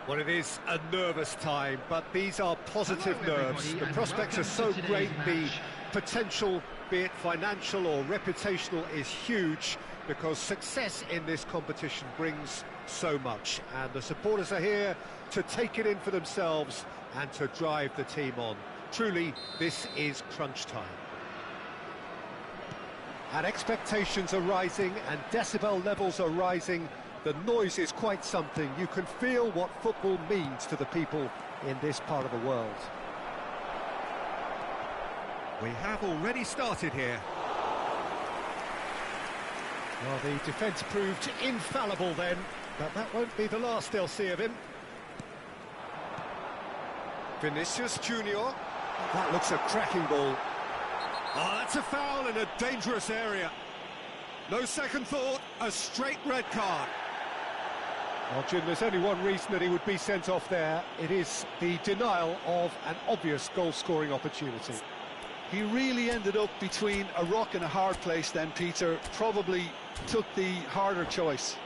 Well, it is a nervous time, but these are positive nerves. The prospects are so great, the potential, be it financial or reputational, is huge because success in this competition brings so much. And the supporters are here to take it in for themselves and to drive the team on. Truly, this is crunch time. And expectations are rising and decibel levels are rising. The noise is quite something. You can feel what football means to the people in this part of the world. We have already started here. Well, the defence proved infallible then, but that won't be the last they'll see of him. Vinicius Junior. That looks a cracking ball. Oh, that's a foul in a dangerous area. No second thought, a straight red card. Well, Jim, there's only one reason that he would be sent off there. It is the denial of an obvious goal-scoring opportunity. He really ended up between a rock and a hard place then, Peter. Probably took the harder choice.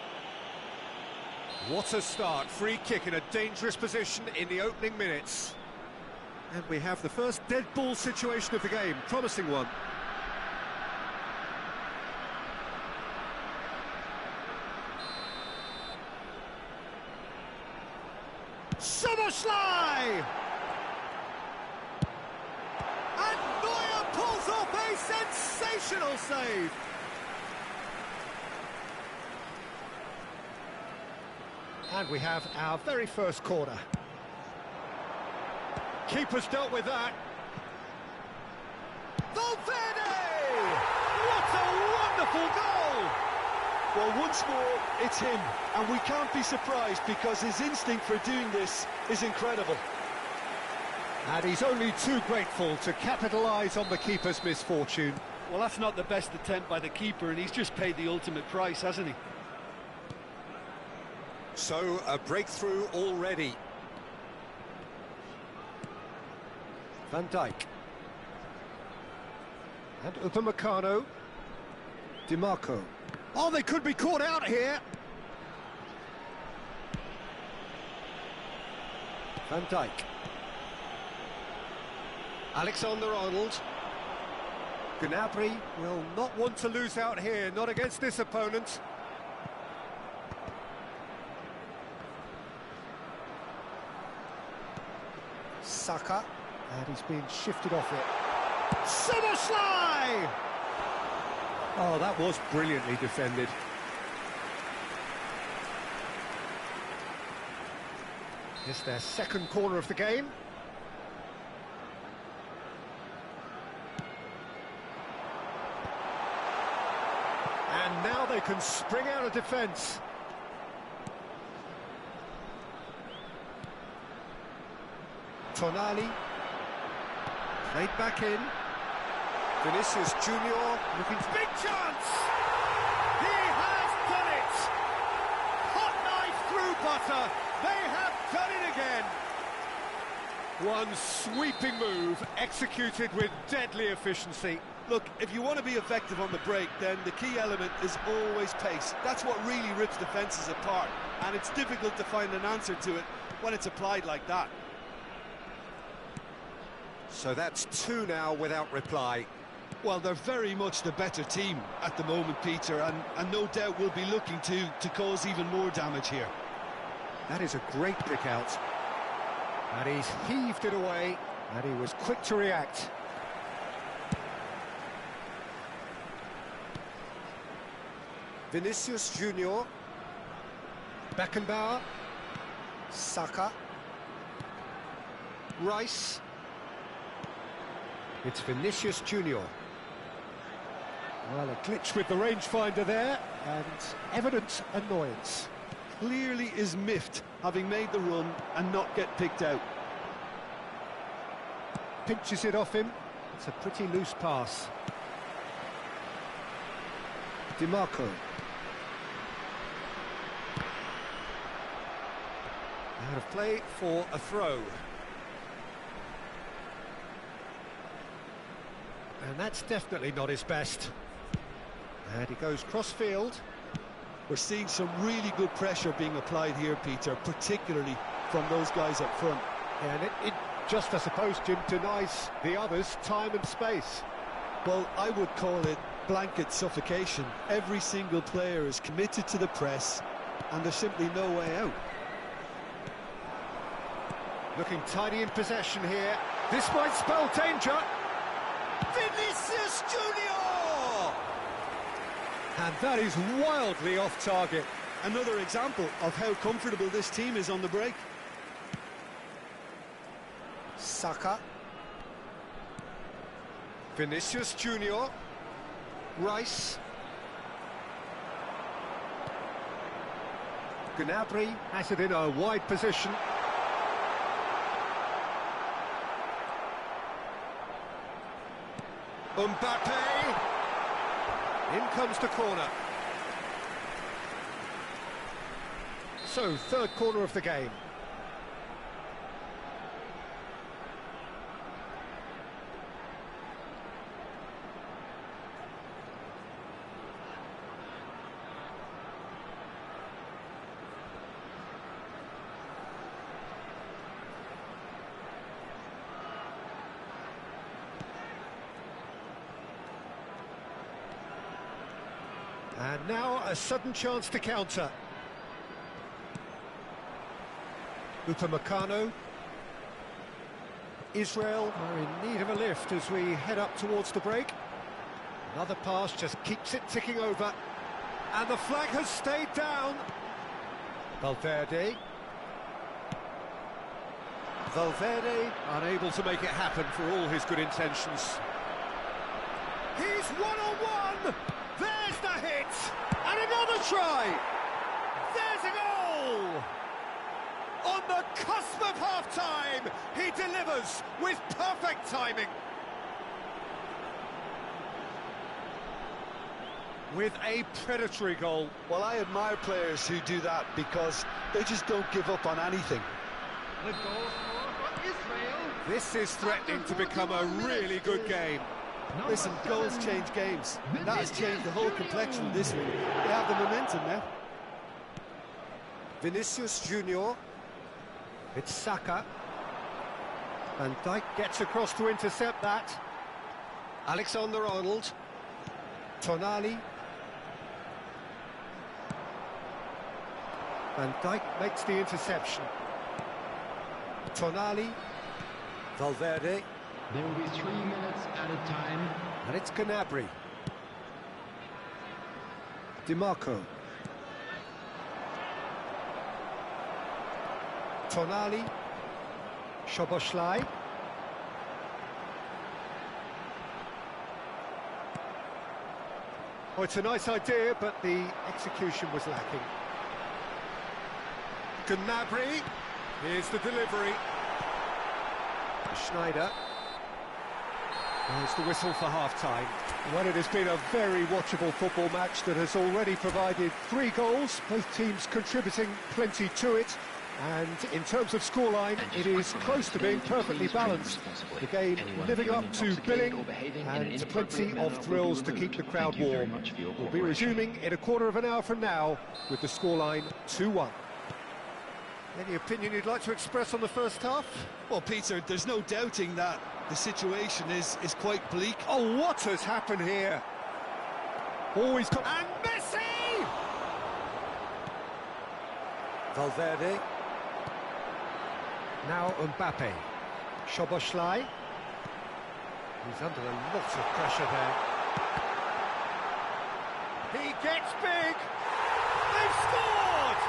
What a start. Free kick in a dangerous position in the opening minutes. And we have the first dead ball situation of the game. Promising one. Summerslide! And Neuer pulls off a sensational save! And we have our very first corner. Keeper's dealt with that. Valverde! What a wonderful goal! Well, once more, it's him, and we can't be surprised because his instinct for doing this is incredible. And he's only too grateful to capitalise on the keeper's misfortune. Well, that's not the best attempt by the keeper, and he's just paid the ultimate price, hasn't he? So, a breakthrough already. Van Dijk. And Upamecano. DiMarco. Oh, they could be caught out here. Van Dijk. Alexander-Arnold. Gnabry will not want to lose out here, not against this opponent. Saka. And he's being shifted off it. Summerslide! Oh, that was brilliantly defended. It's their second corner of the game. And now they can spring out of defence. Tonali. Played back in. Vinicius Junior looking for big chance! He has done it! Hot knife through butter. They have done it again. One sweeping move executed with deadly efficiency. Look, if you want to be effective on the break, then the key element is always pace. That's what really rips defences apart, and it's difficult to find an answer to it when it's applied like that. So that's two now without reply. Well, they're very much the better team at the moment, Peter, and no doubt will be looking to cause even more damage here. That is a great pick out. And he's heaved it away, and he was quick to react. Vinicius Junior. Beckenbauer. Saka. Rice. It's Vinicius Junior. Well, a glitch with the rangefinder there, and evident annoyance. Clearly is miffed, having made the run and not get picked out. Pinches it off him. It's a pretty loose pass. DiMarco. Out of play for a throw. And that's definitely not his best. And he goes cross-field. We're seeing some really good pressure being applied here, Peter, particularly from those guys up front. And it just, I suppose, Jim, denies the others time and space. Well, I would call it blanket suffocation. Every single player is committed to the press, and there's simply no way out. Looking tidy in possession here. This might spell danger. Vinicius Junior! And that is wildly off target. Another example of how comfortable this team is on the break. Saka. Vinicius Junior. Rice. Gnabry has it in a wide position. Mbappe. In comes the corner. So, third corner of the game. And now a sudden chance to counter. Upamecano. Israel are in need of a lift as we head up towards the break. Another pass just keeps it ticking over. And the flag has stayed down. Valverde. Valverde unable to make it happen for all his good intentions. He's one-on-one! There's the hit! And another try! There's a goal! On the cusp of half-time, he delivers with perfect timing. With a predatory goal. Well, I admire players who do that because they just don't give up on anything. The goal for Israel. This is threatening to become a really good game. Listen, goals change games. That has changed the whole complexion of this one. They have the momentum now. Vinicius Junior. It's Saka. Van Dijk gets across to intercept that. Alexander-Arnold. Tonali. Van Dijk makes the interception. Tonali. Valverde. There will be 3 minutes at a time. And it's Gnabry. DiMarco. Tonali. Szoboszlai. Oh, it's a nice idea, but the execution was lacking. Gnabry. Here's the delivery. Schneider. There's the whistle for half-time. Well, it has been a very watchable football match that has already provided 3 goals, both teams contributing plenty to it. And in terms of scoreline, it is close to being perfectly balanced. The game living up to billing and plenty of thrills to keep the crowd warm. We'll be resuming in a quarter of an hour from now with the scoreline 2-1. Any opinion you'd like to express on the first half? Well, Peter, there's no doubting that the situation is quite bleak. Oh, what has happened here? Always come... And Messi! Valverde. Now Mbappe. Szoboszlai. He's under a lot of pressure there. He gets big! They've scored!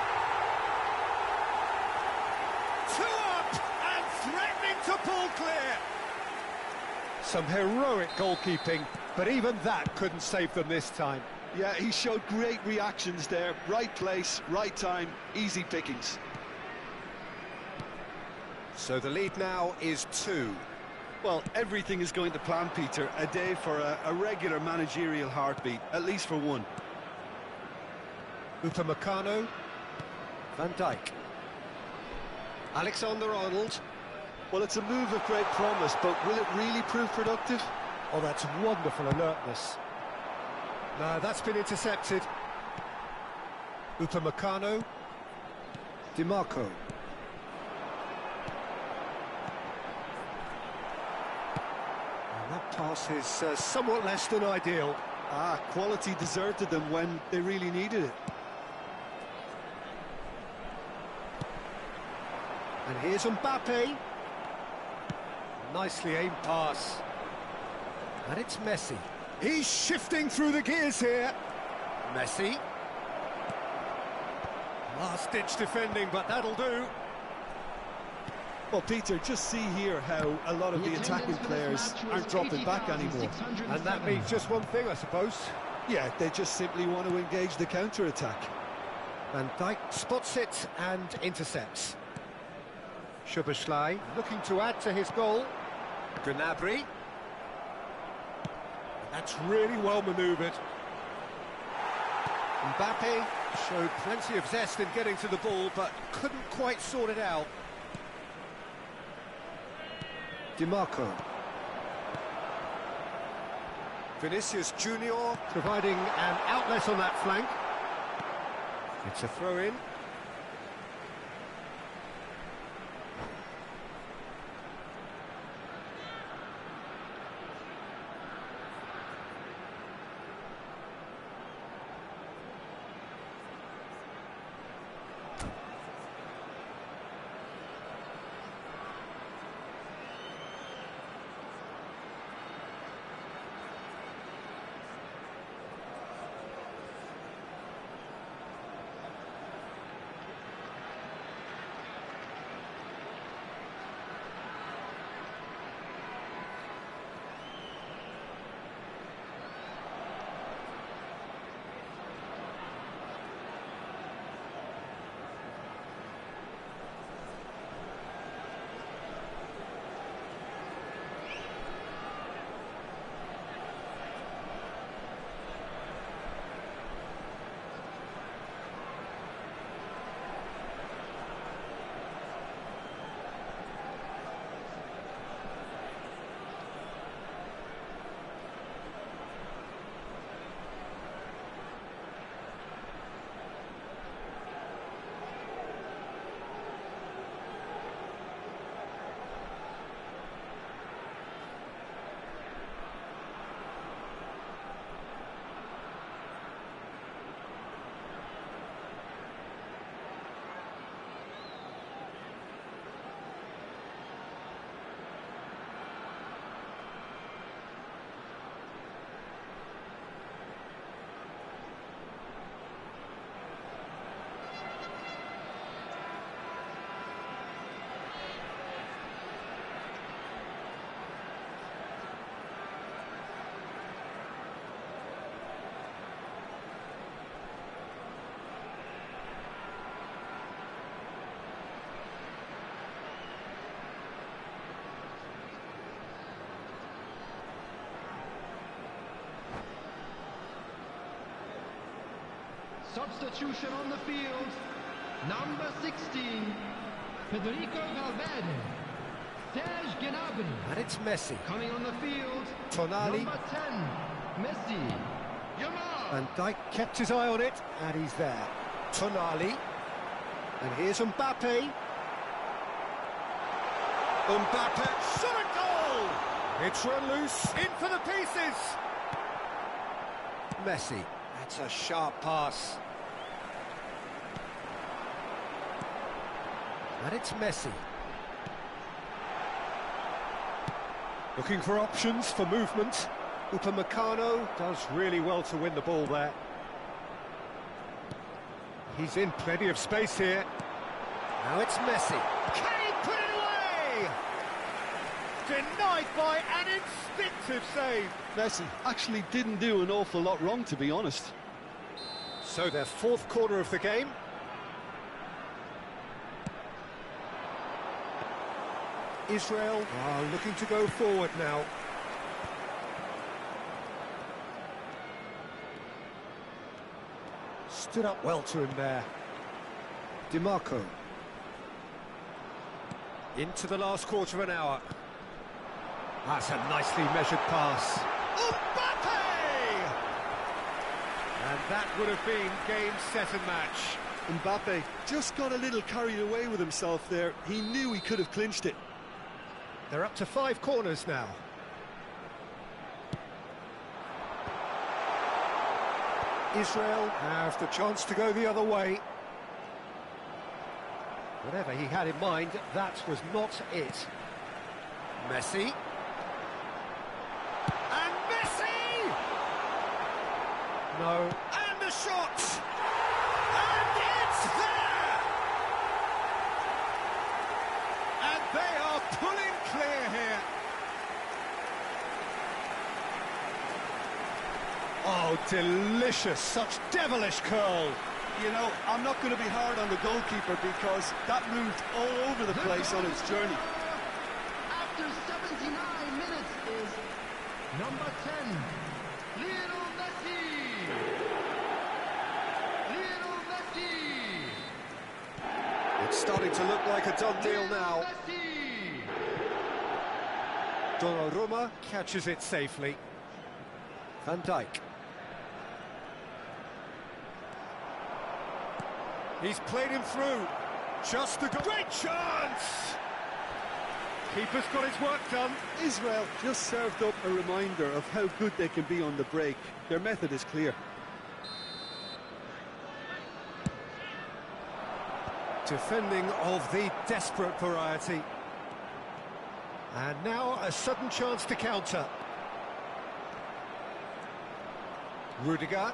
2 up and threatening to pull clear. Some heroic goalkeeping, but even that couldn't save them this time. Yeah, he showed great reactions there. Right place, right time, easy pickings. So the lead now is 2. Well, everything is going to plan, Peter. A day for a regular managerial heartbeat, at least for one. Upamecano. Van Dijk. Alexander-Arnold. Well, it's a move of great promise, but will it really prove productive? Oh, that's wonderful alertness. No, that's been intercepted. Upamecano. DiMarco. Pass is somewhat less than ideal. Quality deserted them when they really needed it. And here's Mbappe. Nicely aimed pass. And it's Messi. He's shifting through the gears here. Messi. Last-ditch defending, but that'll do. Well, Peter, just see here how a lot of the attacking players aren't dropping back anymore. And that means just one thing, I suppose. Yeah, they just simply want to engage the counter-attack. Van Dijk spots it and intercepts. Szoboszlai looking to add to his goal. Gnabry. That's really well manoeuvred. Mbappe showed plenty of zest in getting to the ball, but couldn't quite sort it out. DiMarco. Vinicius Junior providing an outlet on that flank. It's a throw-in. Substitution on the field. Number 16, Federico Valverde. Serge Gnabry. And it's Messi. Coming on the field. Tonali. Number 10, Messi. Yamal. Van Dijk kept his eye on it, and he's there. Tonali. And here's Mbappe. Mbappe, shot a goal! It's run loose, in for the pieces! Messi, that's a sharp pass. And it's Messi. Looking for options for movement. Upamecano does really well to win the ball there. He's in plenty of space here. Now it's Messi. Can he put it away? Denied by an instinctive save. Messi actually didn't do an awful lot wrong, to be honest. So their fourth quarter of the game. Israel are looking to go forward now. Stood up well to him there. DiMarco. Into the last quarter of an hour. That's a nicely measured pass. Mbappe! And that would have been game, set and match. Mbappe just got a little carried away with himself there. He knew he could have clinched it. They're up to 5 corners now. Israel have the chance to go the other way. Whatever he had in mind, that was not it. Messi. And Messi! No. And the shot! And it's there! And they are pulling clear here. Oh, delicious, such devilish curl. You know, I'm not going to be hard on the goalkeeper because that moved all over the place on its journey. After 79 minutes is number 10, Lionel Messi. Lionel Messi. It's starting to look like a done deal now. Messi. Donnarumma catches it safely. Van Dijk. He's played him through. Just a great chance! Keeper's got his work done. Israel just served up a reminder of how good they can be on the break. Their method is clear. Defending of the desperate variety. And now a sudden chance to counter. Rudiger.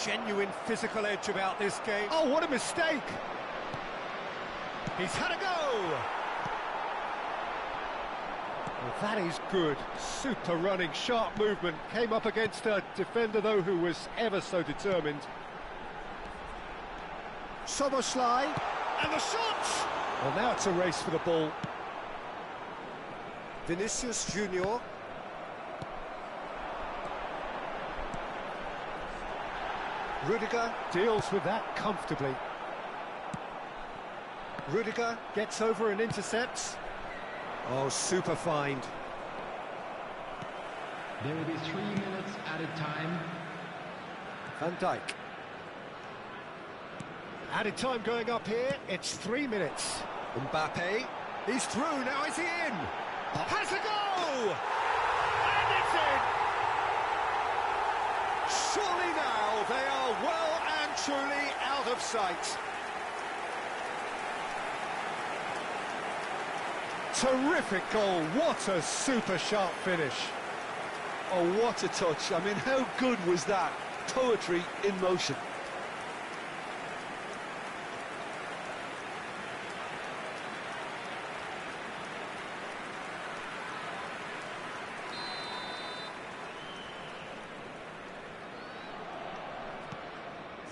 Genuine physical edge about this game. Oh, what a mistake! He's had a go! Well, that is good. Super running, sharp movement. Came up against a defender, though, who was ever so determined. Soboslai. And the shot! Well, now it's a race for the ball. Vinicius Junior. Rudiger deals with that comfortably. Rudiger gets over and intercepts. Oh, super find. There will be 3 minutes added time. Van Dijk. Added time going up here. It's 3 minutes. Mbappe. He's through. Now is he in? Has a go! And it's in! Surely now they are well and truly out of sight. Terrific goal. What a super sharp finish. Oh, what a touch. I mean, how good was that? Poetry in motion.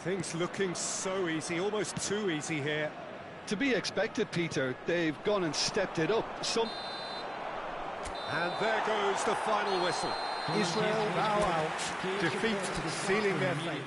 Things looking so easy, almost too easy here. To be expected, Peter. They've gone and stepped it up. And there goes the final whistle. Israel bow out, defeat sealing their fate.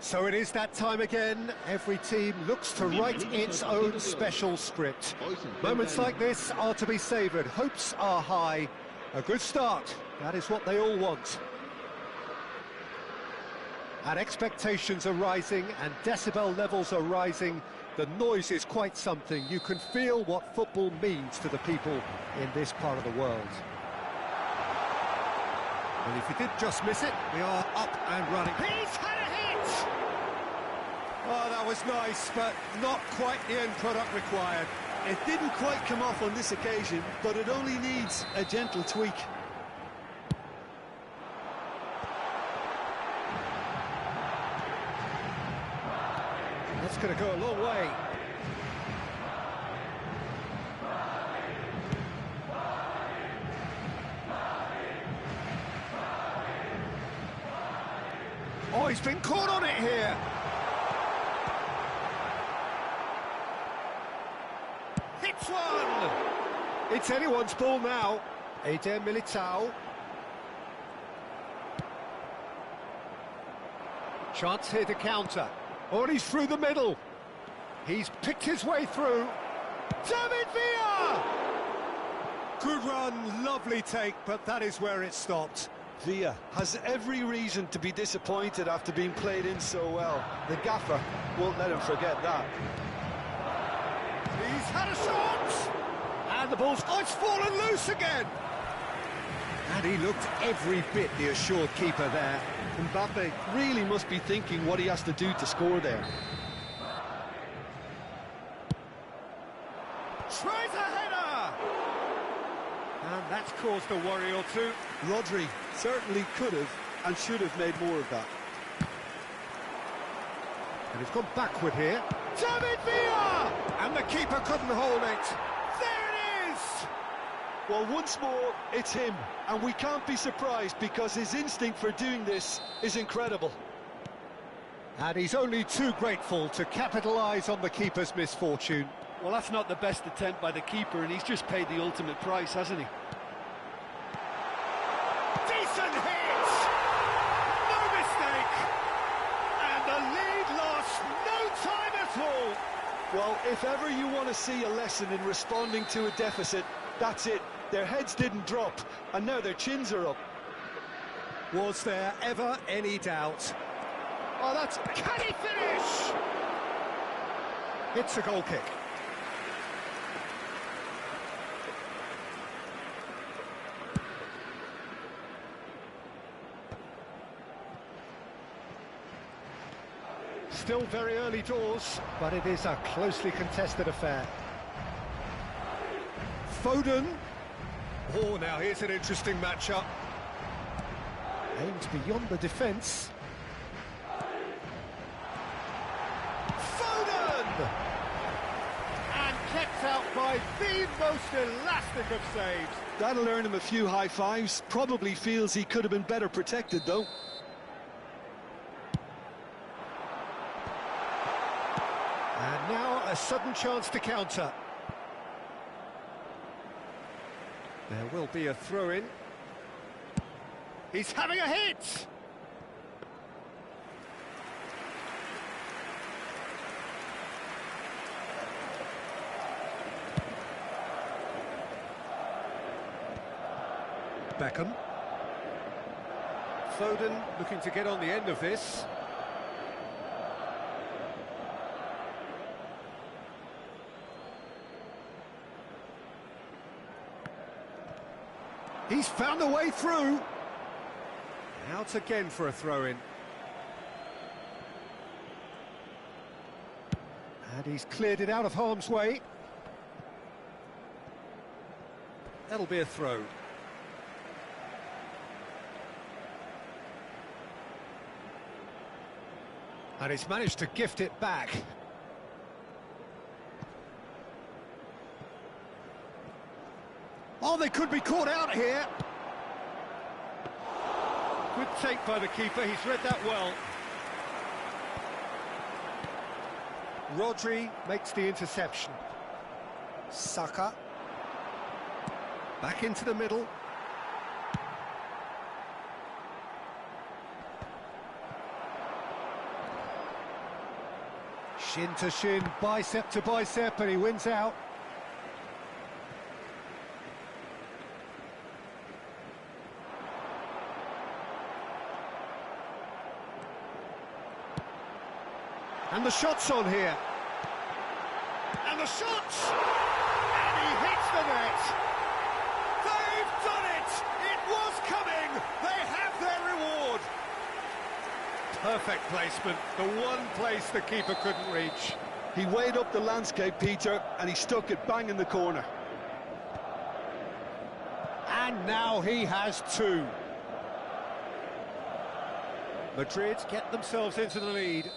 So it is that time again. Every team looks to write its own special script. Moments like this are to be savoured. Hopes are high. A good start. That is what they all want. And expectations are rising and decibel levels are rising. The noise is quite something. You can feel what football means to the people in this part of the world. And if you did just miss it, we are up and running. He's had a hit! Oh, that was nice, but not quite the end product required. It didn't quite come off on this occasion, but it only needs a gentle tweak. That's going to go a long way. Oh, he's been caught on it here. Hits one! It's anyone's ball now. Eder Militao. Chance here to counter. Oh, and he's through the middle. He's picked his way through. David Villa! Good run, lovely take, but that is where it stopped. Villa has every reason to be disappointed after being played in so well. The gaffer won't let him forget that. He's had a shot! And the ball's... Oh, it's fallen loose again! And he looked every bit the assured keeper there. Mbappe really must be thinking what he has to do to score there. Tries a header! And that's caused a worry or two. Rodri certainly could have and should have made more of that. And he's gone backward here. David Villa! And the keeper couldn't hold it. There it is! Well, once more, it's him. And we can't be surprised because his instinct for doing this is incredible. And he's only too grateful to capitalise on the keeper's misfortune. Well, that's not the best attempt by the keeper, and he's just paid the ultimate price, hasn't he? Decent hit! No mistake! And the lead lost no time at all! Well, if ever you want to see a lesson in responding to a deficit, that's it. Their heads didn't drop, and now their chins are up. Was there ever any doubt? Oh, that's... Can he finish? It's a goal kick. Still very early doors, but it is a closely contested affair. Foden. Oh, now here's an interesting matchup. Aims beyond the defence. Foden! And kept out by the most elastic of saves. That'll earn him a few high fives. Probably feels he could have been better protected, though. And now a sudden chance to counter. There will be a throw-in. He's having a hit! Beckham. Foden looking to get on the end of this. He's found a way through. Out again for a throw-in. And he's cleared it out of harm's way. That'll be a throw. And he's managed to gift it back. Oh, they could be caught out here. Good take by the keeper, he's read that well. Rodri makes the interception. Saka. Back into the middle. Shin to shin, bicep to bicep, and he wins out. And the shot's on here. And the shots! And he hits the net! They've done it! It was coming! They have their reward! Perfect placement, the one place the keeper couldn't reach. He weighed up the landscape, Peter, and he stuck it bang in the corner. And now he has two. Madrid get themselves into the lead.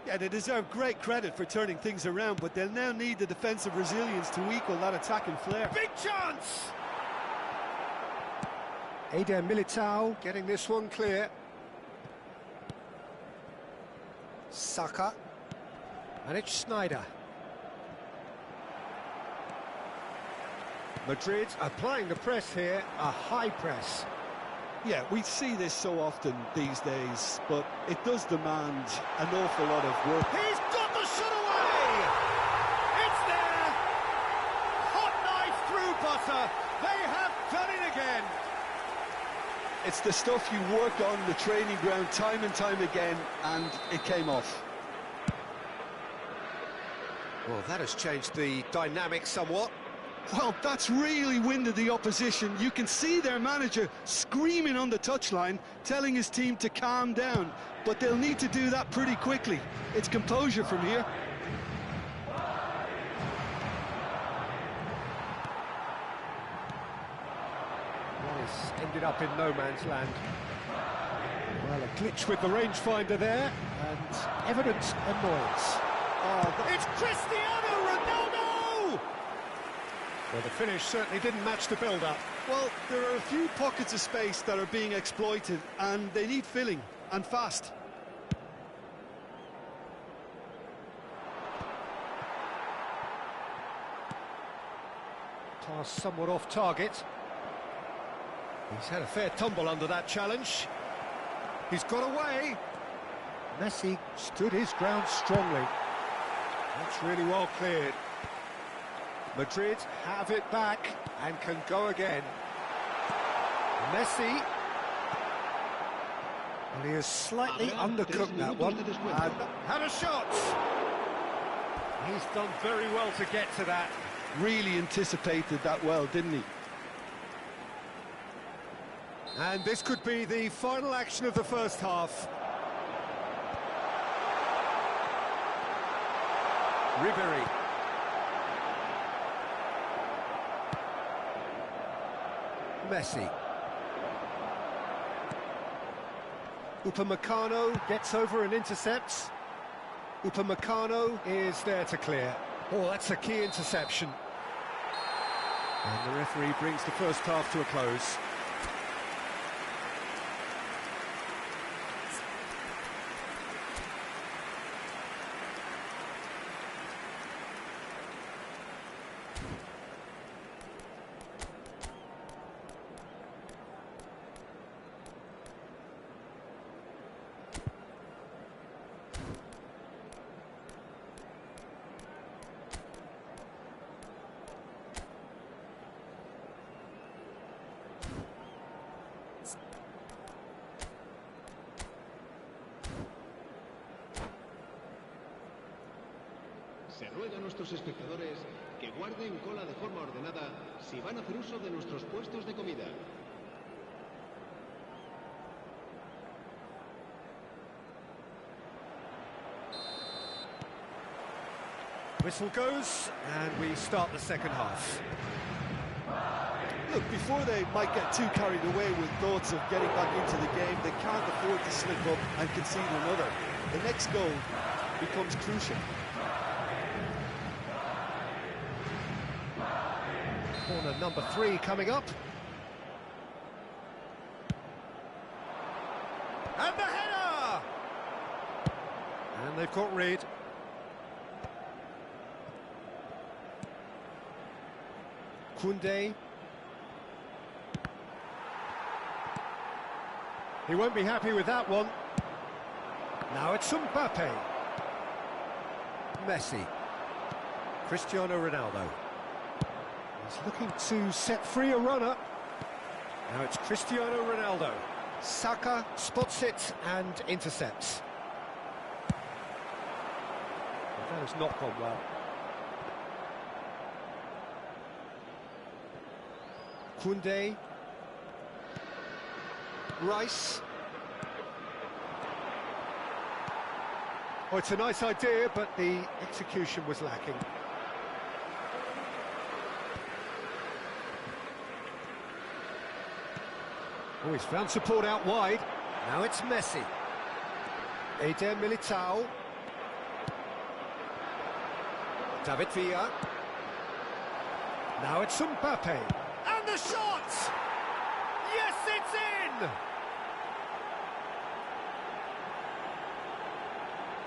Yeah, they deserve great credit for turning things around, but they'll now need the defensive resilience to equal that attacking flair. Big chance! Eder Militao getting this one clear. Saka. And it's Snyder. Madrid applying the press here, a high press. Yeah, we see this so often these days, but it does demand an awful lot of work. He's got the shot away! It's there! Hot knife through butter. They have done it again. It's the stuff you work on the training ground time and time again, and it came off. Well, that has changed the dynamic somewhat. Well, that's really winded the opposition. You can see their manager screaming on the touchline, telling his team to calm down, but they'll need to do that pretty quickly. It's composure from here. This ended up in no man's land. Well, a glitch with the rangefinder there, and evident annoyance. Oh, it's Cristiano Ronaldo! Well, the finish certainly didn't match the build-up. Well, there are a few pockets of space that are being exploited, and they need filling, and fast. Pass somewhat off target. He's had a fair tumble under that challenge. He's got away. Messi stood his ground strongly. That's really well cleared. Madrid have it back and can go again. Messi. Well, he has slightly undercooked that one. And had a shot. He's done very well to get to that. Really anticipated that well, didn't he? And this could be the final action of the first half. Ribery. Messi. Upamecano gets over and intercepts. Upamecano is there to clear. Oh, that's a key interception. And the referee brings the first half to a close. Se ruega a nuestros espectadores que guarden cola de forma ordenada si van a hacer uso de nuestros puestos de comida. Whistle goes, and we start the second half. Look, before they might get too carried away with thoughts of getting back into the game, they can't afford to slip up and concede another. The next goal becomes crucial. Corner number 3 coming up. And the header! And they've got Reed. Koundé. He won't be happy with that one. Now it's Mbappe. Messi. Cristiano Ronaldo. He's looking to set free a runner. Now it's Cristiano Ronaldo. Saka spots it and intercepts. Well, that has not gone well. Koundé. Rice. Oh, it's a nice idea, but the execution was lacking. Oh, he's found support out wide. Now it's Messi. Eder Militao. David Villa. Now it's Mbappe. And the shot! Yes, it's in!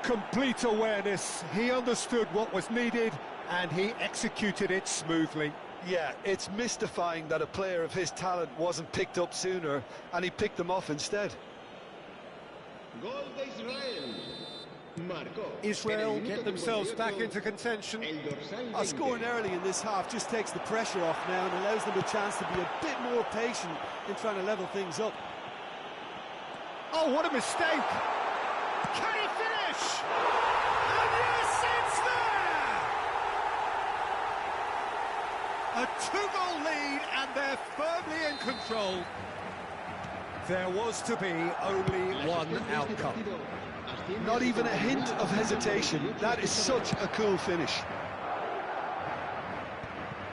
Complete awareness. He understood what was needed and he executed it smoothly. Yeah, it's mystifying that a player of his talent wasn't picked up sooner, and he picked them off instead. Gol de Israel. Marcó. Israel get themselves back into contention. El dorsal 20. Scoring early in this half just takes the pressure off now and allows them a chance to be a bit more patient in trying to level things up. Oh, what a mistake! Can he finish? And yes, it's there! A two-goal lead and they're firmly in control. There was to be only one outcome. Not even a hint of hesitation. That is such a cool finish.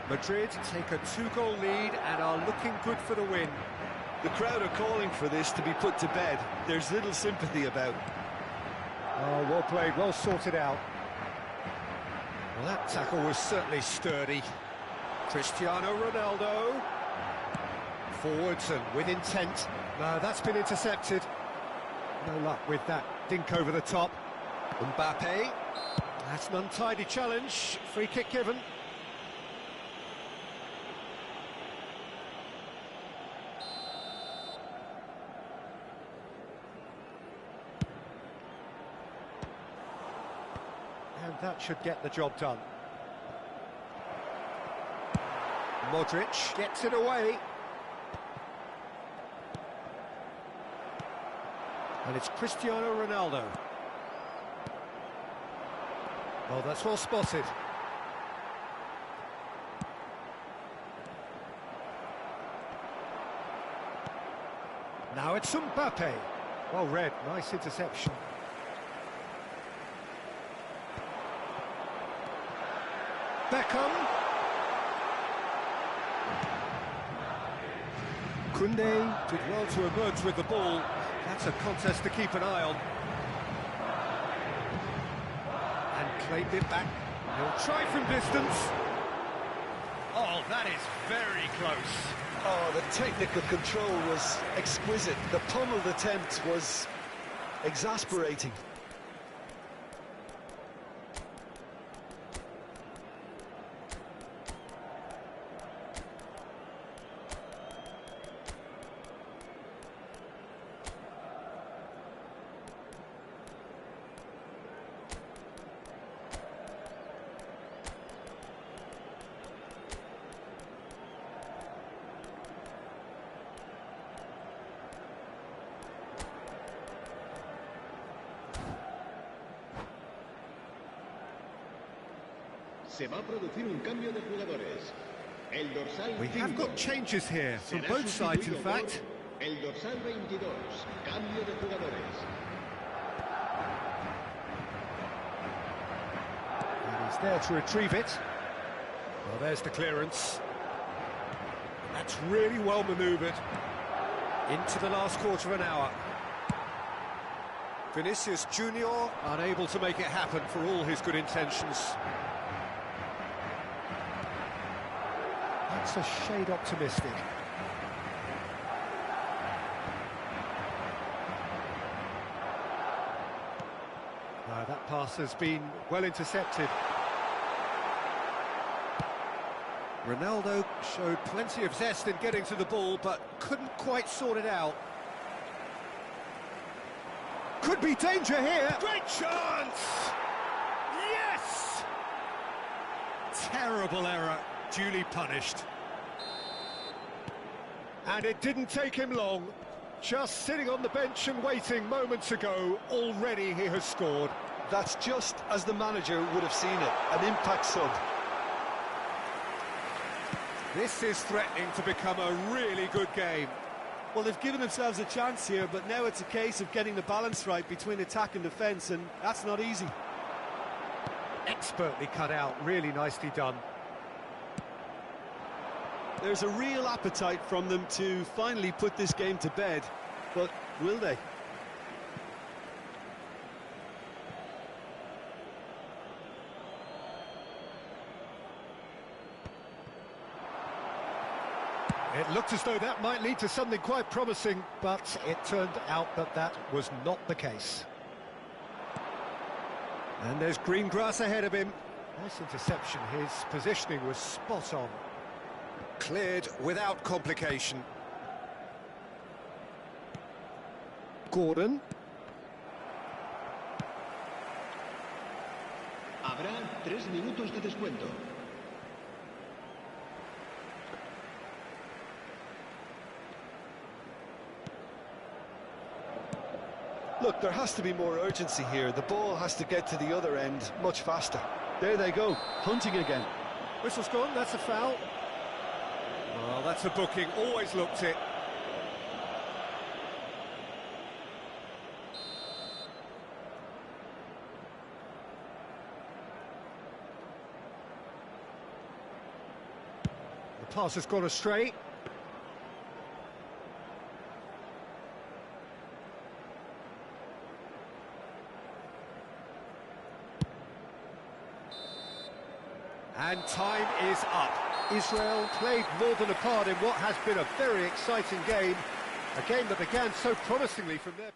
Madrid take a two-goal lead and are looking good for the win. The crowd are calling for this to be put to bed. There's little sympathy about. Oh, well played, well sorted out. Well, that tackle was certainly sturdy. Cristiano Ronaldo. Forwards and with intent. No, that's been intercepted. No luck with that dink over the top. Mbappe. That's an untidy challenge. Free kick given. And that should get the job done. Modric gets it away. And it's Cristiano Ronaldo. Oh, that's well spotted. Now it's Mbappe. Well read, nice interception. Beckham. Koundé did well to emerge with the ball. That's a contest to keep an eye on. And claimed it back. He'll try from distance. Oh, that is very close. Oh, the technical control was exquisite. The pummeled attempt was exasperating. Se va a producir un cambio de jugadores. El dorsal We have 5 got changes here from será both sides, in sustituido fact. por el dorsal 22. Cambio de jugadores. And he's there to retrieve it. Well, there's the clearance. That's really well manoeuvred. Into the last quarter of an hour. Vinicius Junior unable to make it happen for all his good intentions. That's a shade optimistic. No, that pass has been well intercepted. Ronaldo showed plenty of zest in getting to the ball, but couldn't quite sort it out. Could be danger here. Great chance! Yes! Terrible error, duly punished. And it didn't take him long. Just sitting on the bench and waiting moments ago, already he has scored. That's just as the manager would have seen it, an impact sub. This is threatening to become a really good game. Well, they've given themselves a chance here, but now it's a case of getting the balance right between attack and defence, and that's not easy. Expertly cut out, really nicely done. There's a real appetite from them to finally put this game to bed, but will they? It looked as though that might lead to something quite promising, but it turned out that that was not the case. And there's green grass ahead of him. Nice interception, his positioning was spot on. Cleared without complication. Gordon. Habrá 3 minutos de descuento. Look, there has to be more urgency here. The ball has to get to the other end much faster. There they go, hunting again. Whistle's gone, that's a foul. Well, that's a booking, always looked it. The pass has gone astray. And time is up. Israel played more than a part in what has been a very exciting game. A game that began so promisingly from their...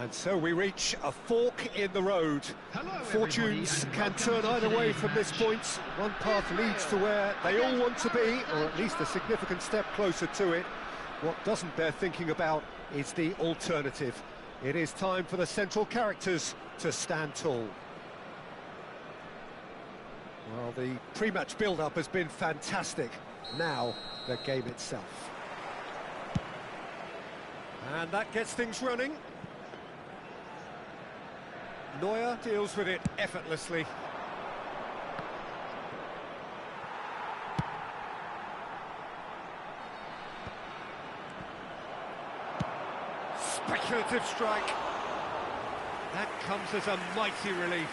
And so we reach a fork in the road. Hello, Fortunes everybody, can and turn welcome to either way today's from this match. point. One path leads to where they all want to be, or at least a significant step closer to it. What doesn't bear thinking about is the alternative. It is time for the central characters to stand tall. Well, the pre-match build-up has been fantastic. Now, the game itself. And that gets things running. Neuer deals with it effortlessly. Speculative strike. That comes as a mighty relief.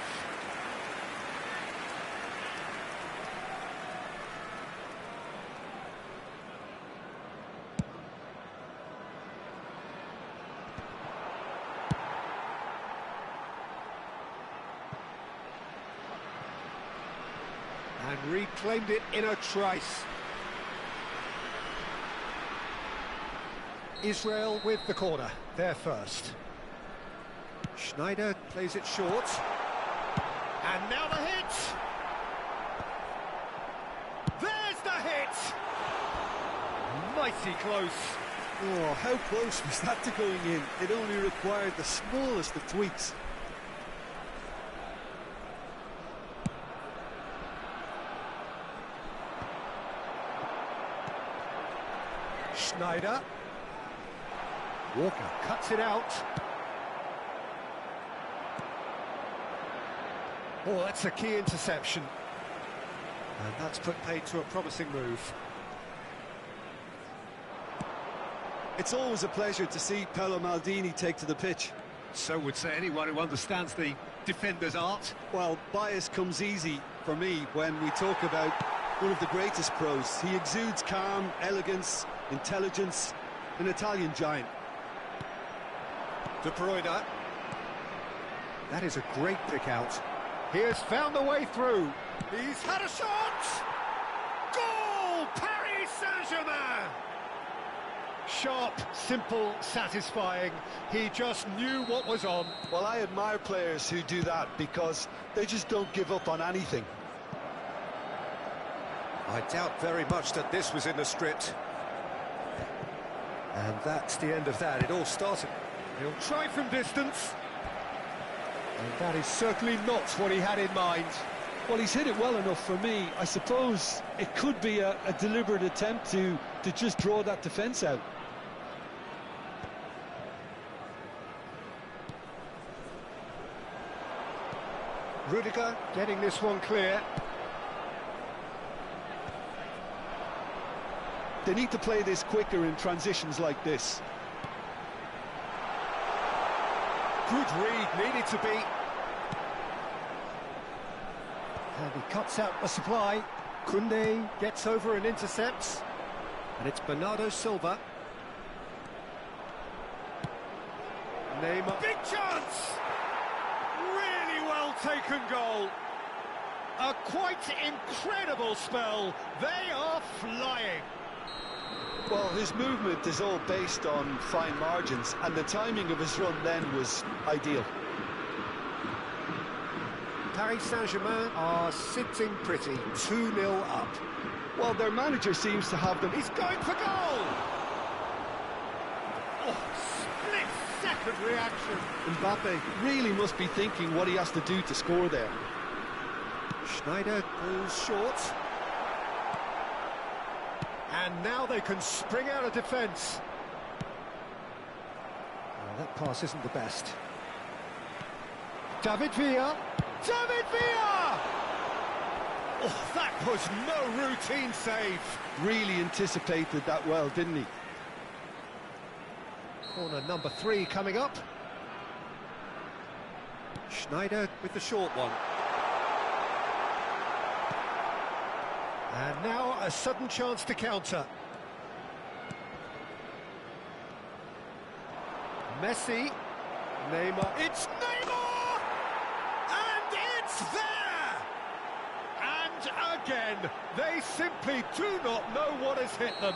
And reclaimed it in a trice. Israel with the corner, there first. Schneider plays it short. And now the hit! There's the hit! Mighty close. Oh, how close was that to going in? It only required the smallest of tweaks. Schneider. Walker cuts it out. Oh, that's a key interception. And that's put paid to a promising move. It's always a pleasure to see Paolo Maldini take to the pitch. So would say anyone who understands the defender's art. Well, bias comes easy for me when we talk about one of the greatest pros. He exudes calm, elegance, intelligence, an Italian giant. De Bruyne. That is a great pick out. He has found a way through. He's had a shot! Goal! Paris Saint-Germain! Sharp, simple, satisfying. He just knew what was on. Well, I admire players who do that because they just don't give up on anything. I doubt very much that this was in the script. And that's the end of that. It all started. He'll try from distance. And that is certainly not what he had in mind. Well, he's hit it well enough for me. I suppose it could be a deliberate attempt to just draw that defence out. Rudiger getting this one clear. They need to play this quicker in transitions like this. Good read, needed to be. And he cuts out the supply. Koundé gets over and intercepts. And it's Bernardo Silva. Neymar. Big chance! Really well taken goal. A quite incredible spell. They are flying. Well, his movement is all based on fine margins, and the timing of his run then was ideal. Paris Saint-Germain are sitting pretty, 2-0 up. Well, their manager seems to have them. He's going for goal! Oh, split-second reaction. Mbappe really must be thinking what he has to do to score there. Schneider goes short. And now they can spring out of defence. Oh, that pass isn't the best. David Villa. David Villa! Oh, that was no routine save. Really anticipated that well, didn't he? Corner number 3 coming up. Schneider with the short one. And now a sudden chance to counter. Messi. Neymar. It's Neymar! And it's there! And again, they simply do not know what has hit them.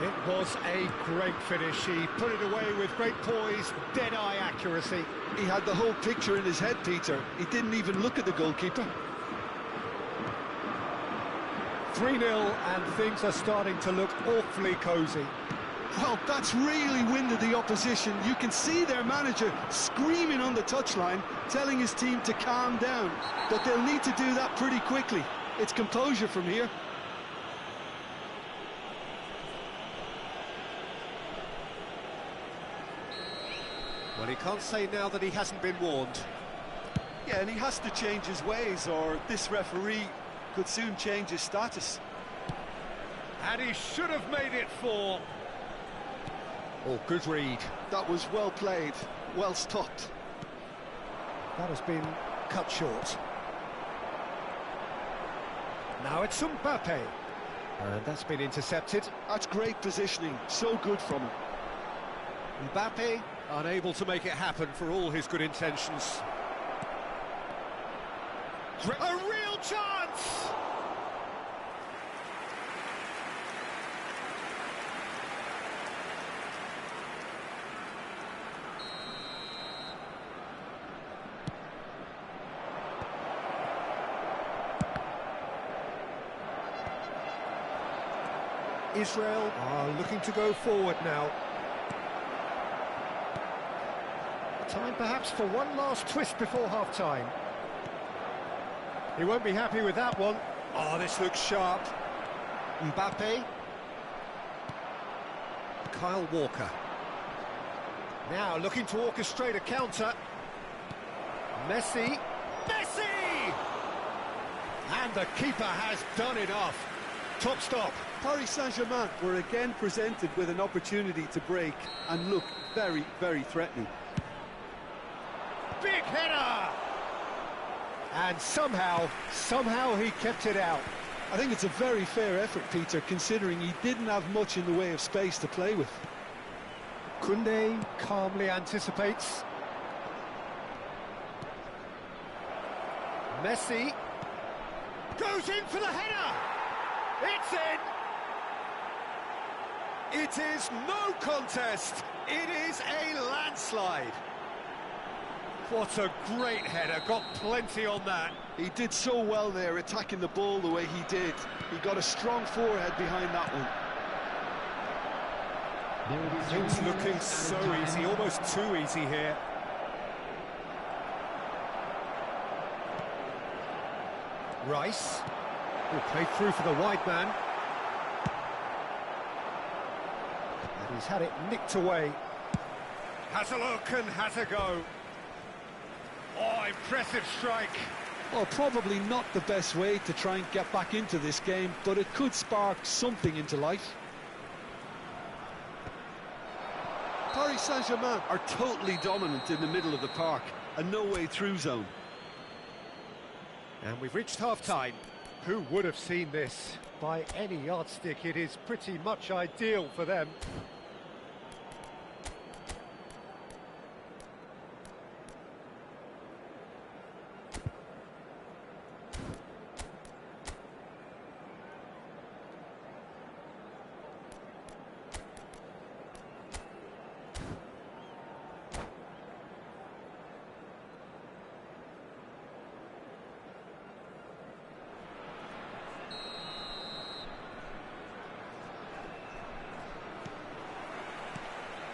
It was a great finish. He put it away with great poise, dead-eye accuracy. He had the whole picture in his head, Peter. He didn't even look at the goalkeeper. 3-0, and things are starting to look awfully cosy. Well, that's really winded the opposition. You can see their manager screaming on the touchline, telling his team to calm down. But they'll need to do that pretty quickly. It's composure from here. Well, he can't say now that he hasn't been warned. Yeah, and he has to change his ways, or this referee could soon change his status. And he should have made it 4. Oh, good read. That was well played, well stopped. That has been cut short. Now it's Mbappe. And that's been intercepted. That's great positioning, so good from him. Mbappe unable to make it happen for all his good intentions. A real chance! Israel are looking to go forward now. Time perhaps for one last twist before half-time. He won't be happy with that one. Oh, this looks sharp. Mbappe. Kyle Walker. Now looking to orchestrate a counter. Messi. Messi! And the keeper has done enough. Top stop. Paris Saint-Germain were again presented with an opportunity to break and look very, very threatening. Big header! And somehow he kept it out. I think it's a very fair effort, Peter, considering he didn't have much in the way of space to play with. Koundé calmly anticipates. Messi goes in for the header! It's in! It is no contest! It is a landslide! What a great header, got plenty on that. He did so well there, attacking the ball the way he did. He got a strong forehead behind that one. Things looking so easy, almost too easy here. Rice, who played through for the wide man. And he's had it nicked away. Has a look and has a go. Oh, impressive strike. Well, probably not the best way to try and get back into this game, but it could spark something into life. Paris Saint-Germain are totally dominant in the middle of the park, a no-way-through zone. And we've reached half-time. Who would have seen this? By any yardstick, it is pretty much ideal for them.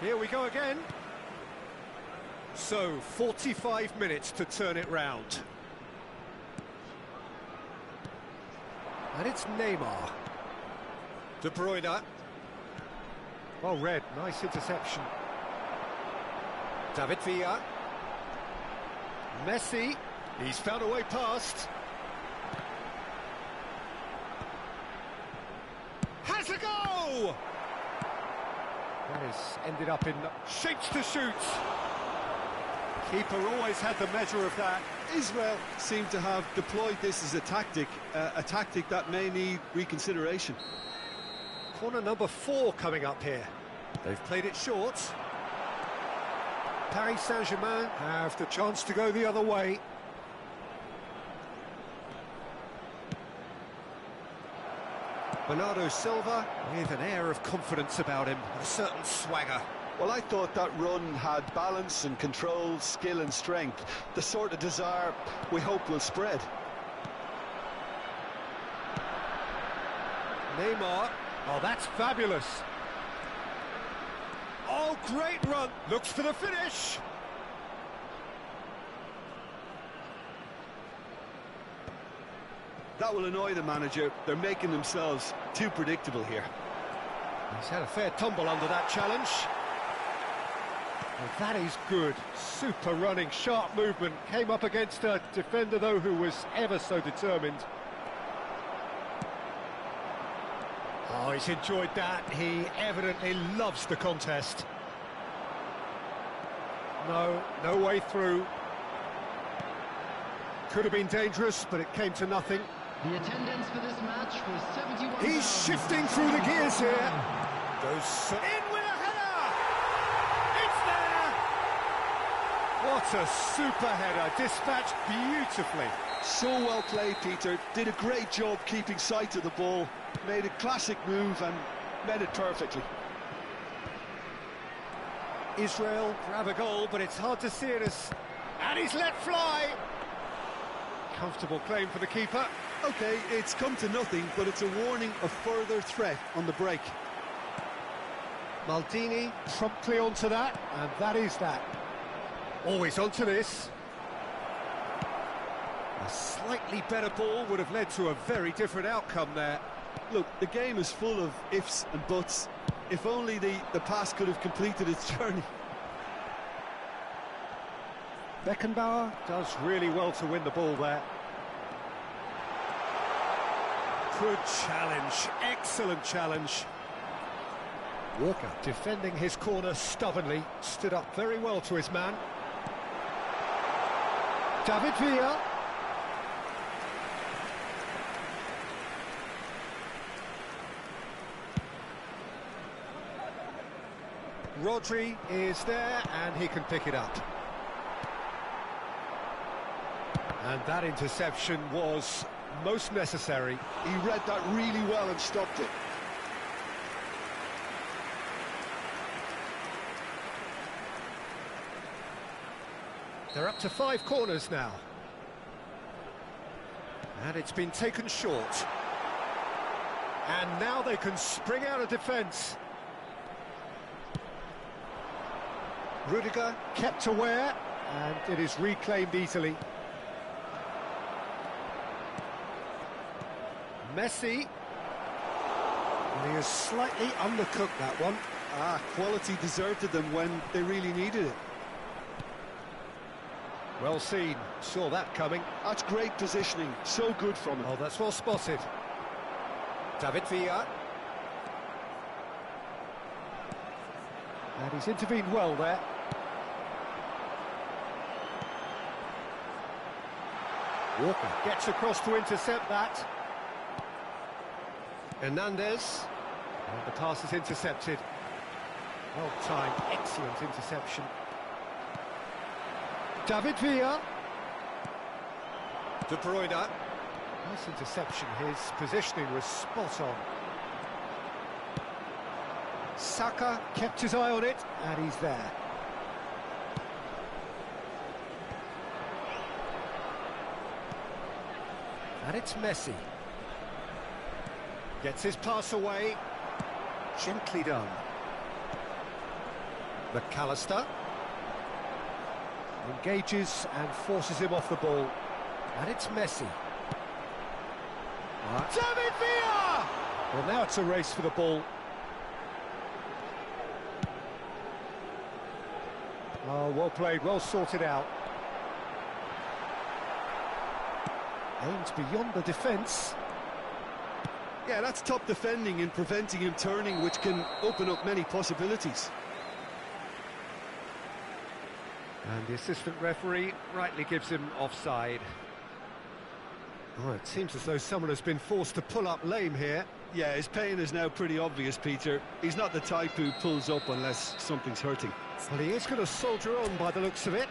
Here we go again. So, 45 minutes to turn it round. And it's Neymar. De Bruyne. Well read, nice interception. David Villa. Messi. He's found a way past. Has a go! That has ended up in shapes to shoot. Keeper always had the measure of that. Israel seem to have deployed this as a tactic that may need reconsideration. Corner number 4 coming up here. They've played it short. Paris Saint-Germain have the chance to go the other way. Bernardo Silva with an air of confidence about him, a certain swagger. Well, I thought that run had balance and control, skill and strength, the sort of desire we hope will spread. Neymar, oh, that's fabulous. Oh, great run, looks for the finish. That will annoy the manager. They're making themselves too predictable here. He's had a fair tumble under that challenge. Well, that is good. Super running, sharp movement. Came up against a defender, though, who was ever so determined. Oh, he's enjoyed that. He evidently loves the contest. No way through. Could have been dangerous, but it came to nothing. The attendance for this match was 71,000. He's shifting through the gears here. Goes in with a header! It's there! What a super header, dispatched beautifully. So well played, Peter. Did a great job keeping sight of the ball. Made a classic move and met it perfectly. Israel grab a goal, but it's hard to see it as... And he's let fly! Comfortable claim for the keeper. OK, it's come to nothing, but it's a warning of further threat on the break. Maldini promptly onto that, and that is that. Always onto this. A slightly better ball would have led to a very different outcome there. Look, the game is full of ifs and buts. If only the pass could have completed its journey. Beckenbauer does really well to win the ball there. Good challenge, excellent challenge. Walker defending his corner stubbornly, stood up very well to his man. David Villa. Rodri is there and he can pick it up. And that interception was most necessary. He read that really well and stopped it. They're up to 5 corners now. And it's been taken short. And now they can spring out of defence. Rudiger kept aware, and it is reclaimed easily. Messi. And he has slightly undercooked that one. Quality deserted them when they really needed it. Well seen, saw that coming. That's great positioning, so good from him. Oh, that's well spotted. David Villa. And he's intervened well there. Walker gets across to intercept that. Hernandez. And the pass is intercepted. Well timed, excellent interception. David Villa. De Bruyne. Nice interception, his positioning was spot on. Saka kept his eye on it, and he's there. And it's Messi. Gets his pass away. Gently done. McAllister. Engages and forces him off the ball. And it's Messi. David Villa! Well, now it's a race for the ball. Oh, well played, well sorted out. Aims beyond the defence. Yeah, that's top defending and preventing him turning, which can open up many possibilities. And the assistant referee rightly gives him offside. Oh, it seems as though someone has been forced to pull up lame here. Yeah, his pain is now pretty obvious, Peter. He's not the type who pulls up unless something's hurting. Well, he is going to soldier on by the looks of it.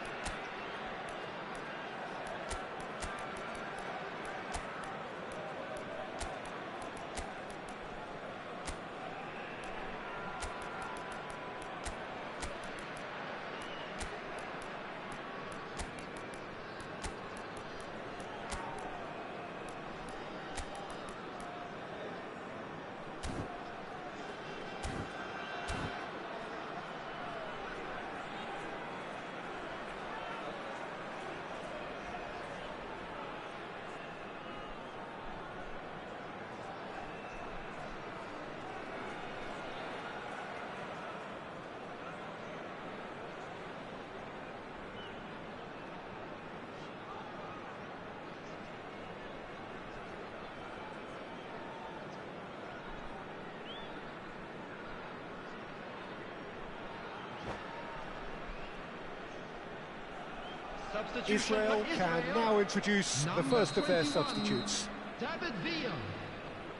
Israel can now introduce the first of their substitutes. David Villa.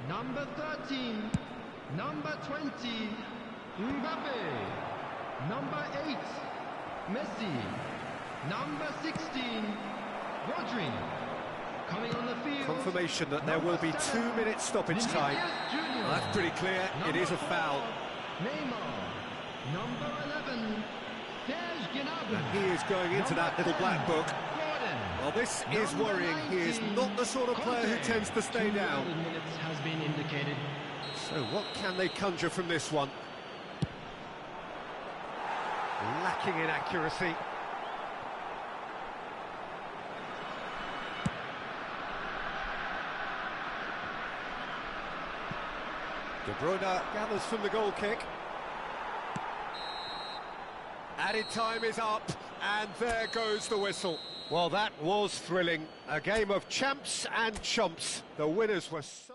Number 13. Number 20. Mbappe. Number 8. Messi. Number 16. Rodri. Coming on the field. Confirmation that there will be 2 minutes stoppage time. Well, that's pretty clear. It is a foul. Neymar. Number 11. Serge Gnabry. And he is going into that little black book. Well, this is worrying. He is not the sort of player who tends to stay down. Minutes has been indicated. So what can they conjure from this one? Lacking in accuracy. De Bruyne gathers from the goal kick. Added time is up, and there goes the whistle. Well, that was thrilling. A game of champs and chumps. The winners were so...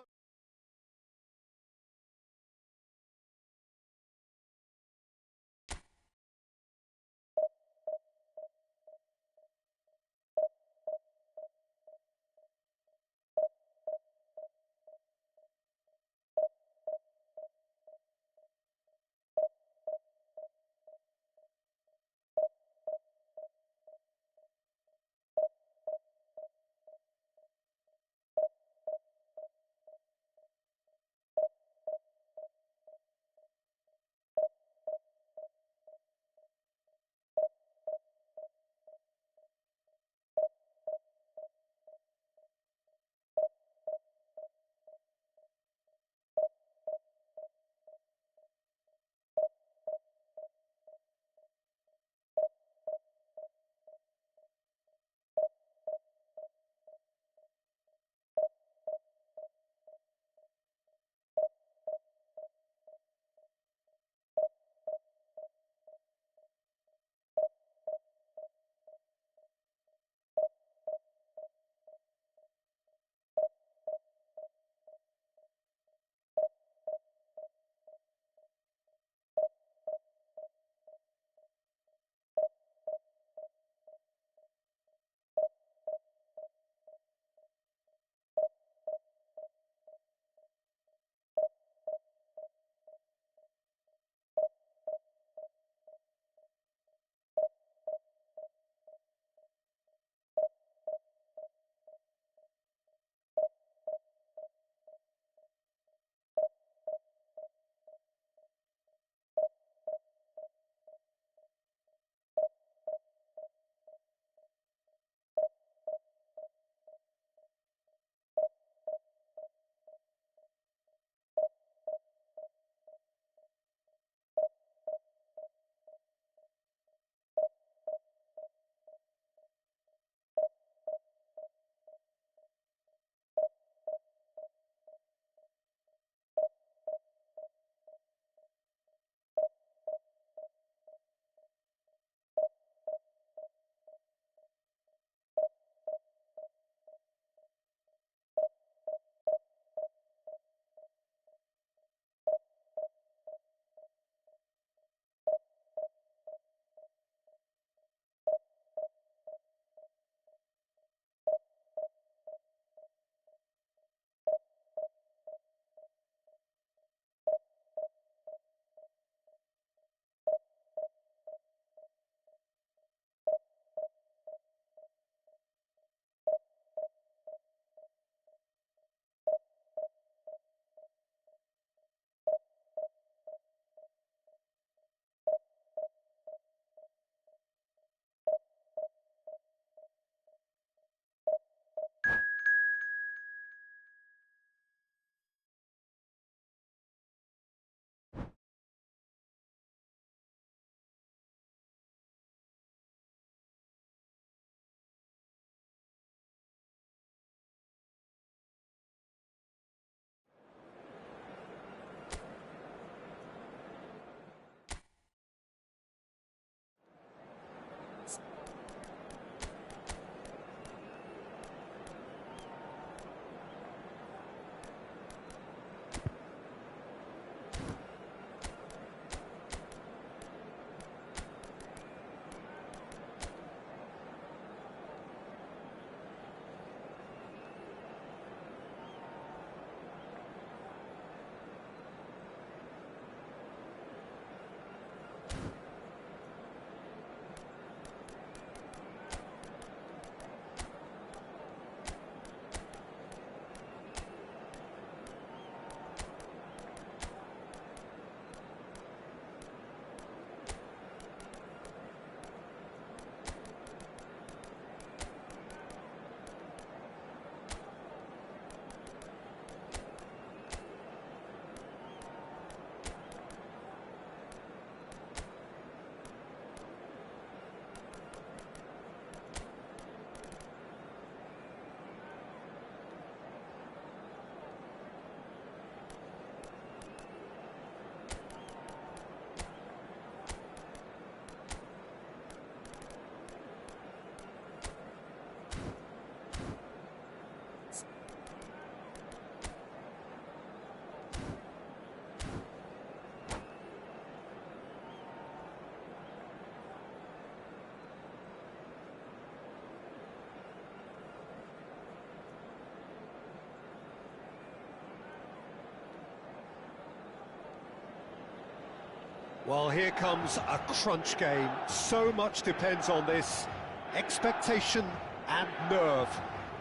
Well, here comes a crunch game. So much depends on this. Expectation and nerve.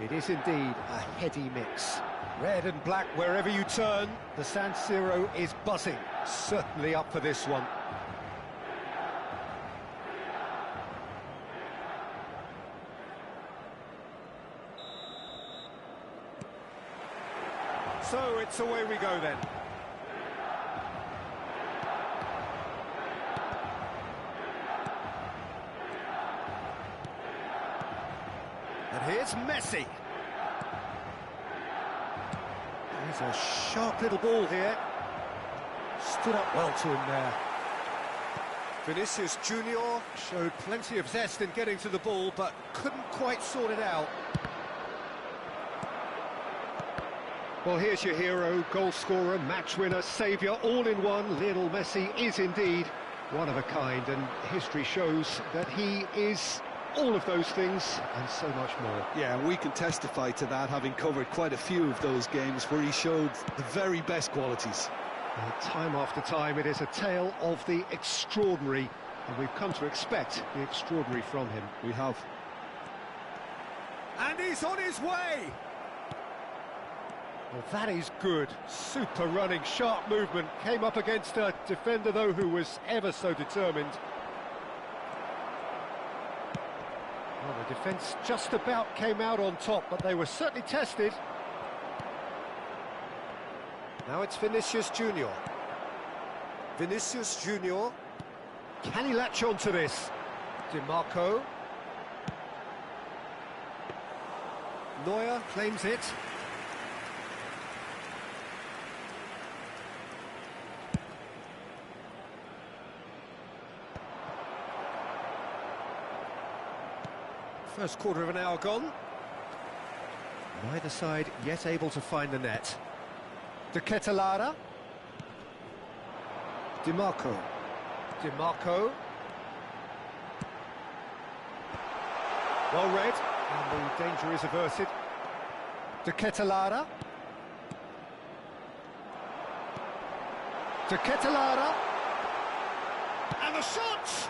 It is indeed a heady mix. Red and black wherever you turn. The San Siro is buzzing. Certainly up for this one. So it's away we go then. And here's Messi. He's a sharp little ball here. Stood up well to him there. Vinicius Junior showed plenty of zest in getting to the ball, but couldn't quite sort it out. Well, here's your hero, goal scorer, match winner, saviour, all in one. Lionel Messi is indeed one of a kind, and history shows that he is all of those things and so much more. Yeah, we can testify to that, having covered quite a few of those games where he showed the very best qualities. Time after time, it is a tale of the extraordinary, and we've come to expect the extraordinary from him. We have. And he's on his way! Well, that is good. Super running, sharp movement. Came up against a defender, though, who was ever so determined. Well, the defence just about came out on top, but they were certainly tested. Now it's Vinicius Junior. Vinicius Junior. Can he latch on to this? DiMarco. Neuer claims it. First quarter of an hour gone. Neither side yet able to find the net. De Ketelaere. DiMarco. DiMarco. Well read, and the danger is averted. De Ketelaere. De Ketelaere. And the shot!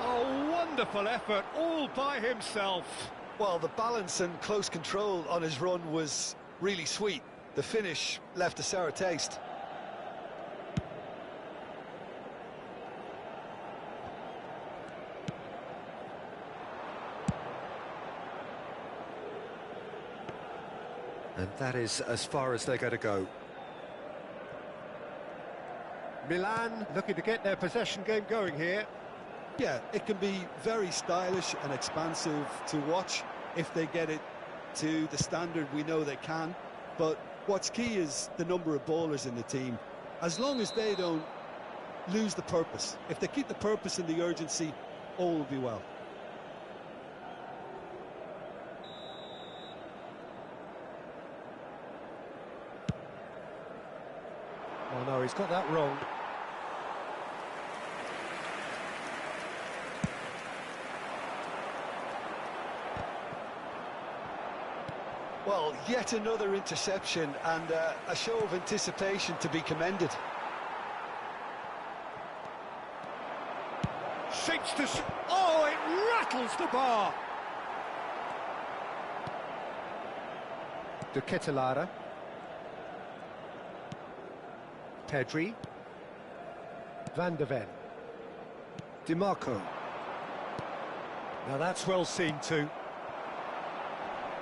Oh, wonderful effort, all by himself. Well, the balance and close control on his run was really sweet. The finish left a sour taste. And that is as far as they're going to go. Milan looking to get their possession game going here. Yeah, it can be very stylish and expansive to watch if they get it to the standard we know they can. But what's key is the number of ballers in the team. As long as they don't lose the purpose, if they keep the purpose and the urgency, all will be well. Oh no, he's got that wrong. Well, yet another interception and a show of anticipation to be commended. Shakes to... Oh, it rattles the bar! De Ketelaere. Pedri. Van der Ven. DiMarco. Now that's well seen too.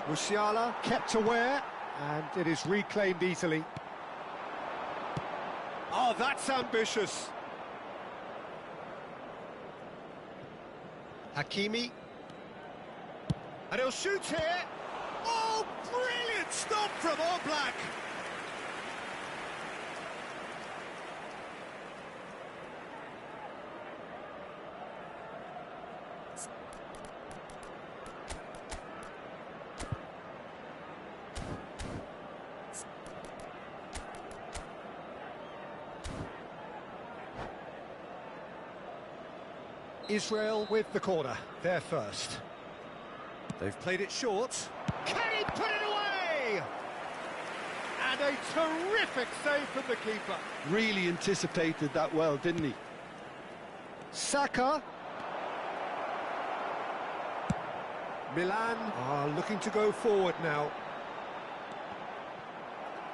Musiala kept aware, and it is reclaimed easily. Oh, that's ambitious. Hakimi. And he'll shoot here. Oh, brilliant stop from Oblak. Israel with the corner, they're first. They've played it short. Can he put it away? And a terrific save from the keeper. Really anticipated that well, didn't he? Saka. Milan are looking to go forward now.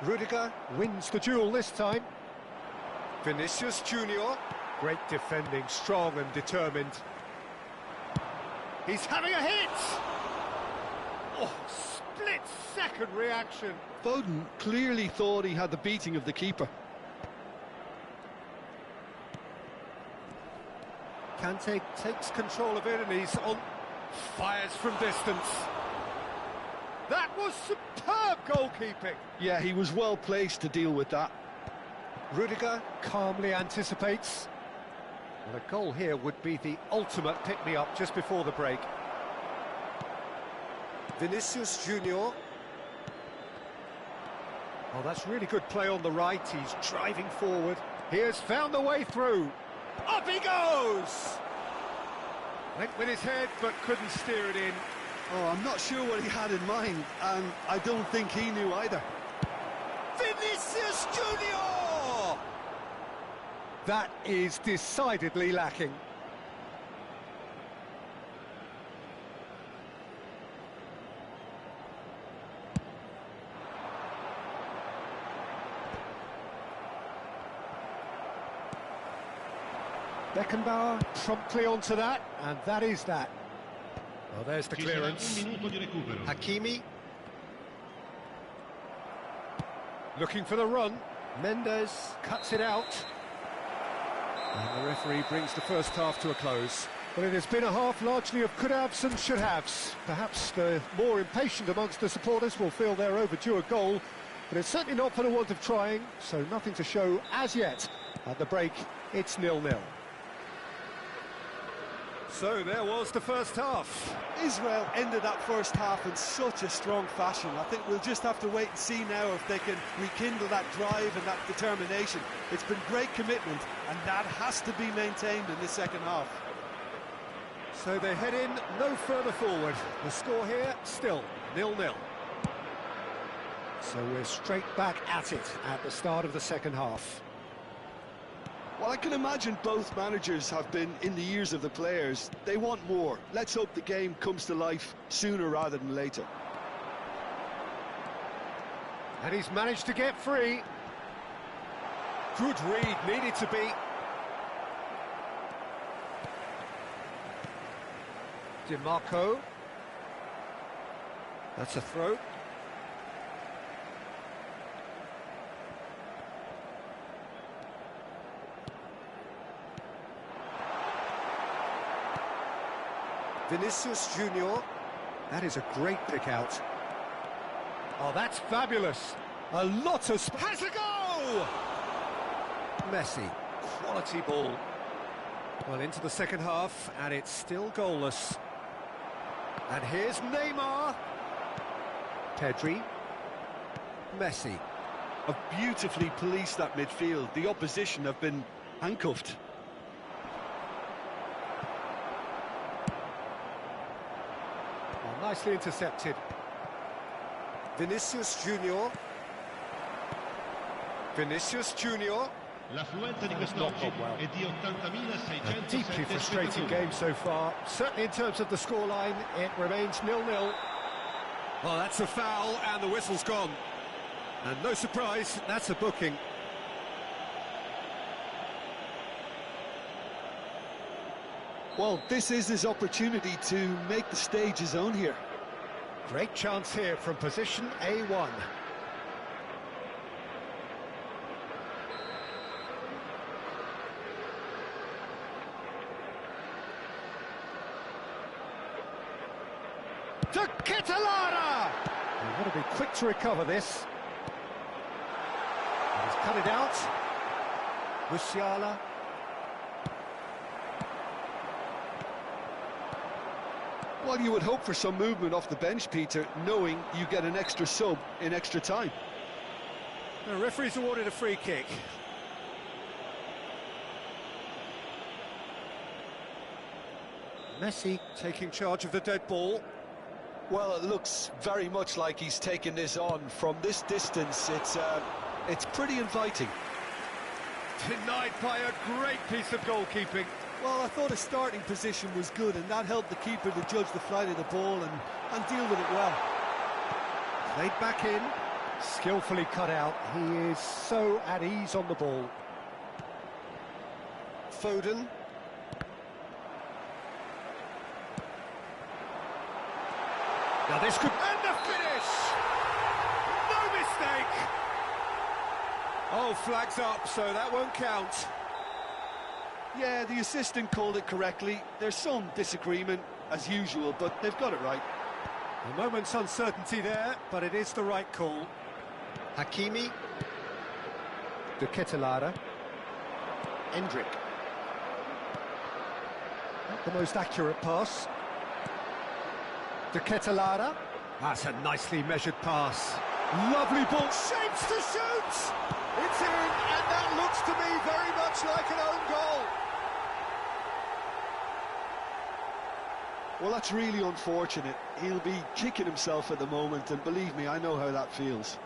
Rudiger wins the duel this time. Vinicius Junior. Great defending, strong and determined. He's having a hit! Oh, split-second reaction. Foden clearly thought he had the beating of the keeper. Kante takes control of it and he's on. Fires from distance. That was superb goalkeeping. Yeah, he was well placed to deal with that. Rudiger calmly anticipates. Well, a goal here would be the ultimate pick-me-up just before the break. Vinicius Junior. Oh, that's really good play on the right. He's driving forward. He has found the way through. Up he goes! Went with his head, but couldn't steer it in. Oh, I'm not sure what he had in mind, and I don't think he knew either. Vinicius Junior! That is decidedly lacking. Beckenbauer promptly onto that, and that is that. Well, there's the clearance. Hakimi. Looking for the run. Mendes cuts it out. And the referee brings the first half to a close. But it has been a half largely of could-haves and should-haves. Perhaps the more impatient amongst the supporters will feel they're overdue a goal, but it's certainly not for the want of trying, so nothing to show as yet. At the break, it's 0-0. So there was the first half. Israel ended that first half in such a strong fashion. I think we'll just have to wait and see now if they can rekindle that drive and that determination. It's been great commitment, and that has to be maintained in the second half. So they head in no further forward. The score here, still 0-0. So we're straight back at it at the start of the second half. Well, I can imagine both managers have been in the ears of the players. They want more. Let's hope the game comes to life sooner rather than later. And he's managed to get free. Good read, needed to be. DiMarco. That's a throw. Vinicius Junior. That is a great pick out. Oh, that's fabulous. A lot of... Has a go! Messi. Quality ball. Well, into the second half, and it's still goalless. And here's Neymar. Pedri. Messi. Have beautifully policed that midfield. The opposition have been handcuffed. Nicely intercepted. Vinicius Junior. Vinicius Junior. L'affluenza di quest'oggi è di 80.607 A deeply frustrating game so far. Certainly in terms of the scoreline, it remains 0-0. Oh, that's a foul, and the whistle's gone. And no surprise, that's a booking. Well, this is his opportunity to make the stage his own here. Great chance here from position A1. To Catalara! You've got to be quick to recover this. And he's cut it out. Musiala. Well, you would hope for some movement off the bench, Peter, knowing you get an extra sub in extra time. The referee's awarded a free kick. Messi taking charge of the dead ball. Well, it looks very much like he's taken this on. From this distance, it's pretty inviting. Denied by a great piece of goalkeeping. Well, I thought his starting position was good, and that helped the keeper to judge the flight of the ball and deal with it well. Played back in, skillfully cut out. He is so at ease on the ball. Foden. Now this could... And the finish! No mistake! Oh, flags up, so that won't count. Yeah, the assistant called it correctly. There's some disagreement, as usual, but they've got it right. A moment's uncertainty there, but it is the right call. Hakimi. De Ketelaere. Endrick. Not the most accurate pass. De Ketelaere. That's a nicely measured pass. Lovely ball. Shapes to shoot! It's in, and that looks to me very much like an own goal. Well, that's really unfortunate. He'll be kicking himself at the moment, and believe me, I know how that feels.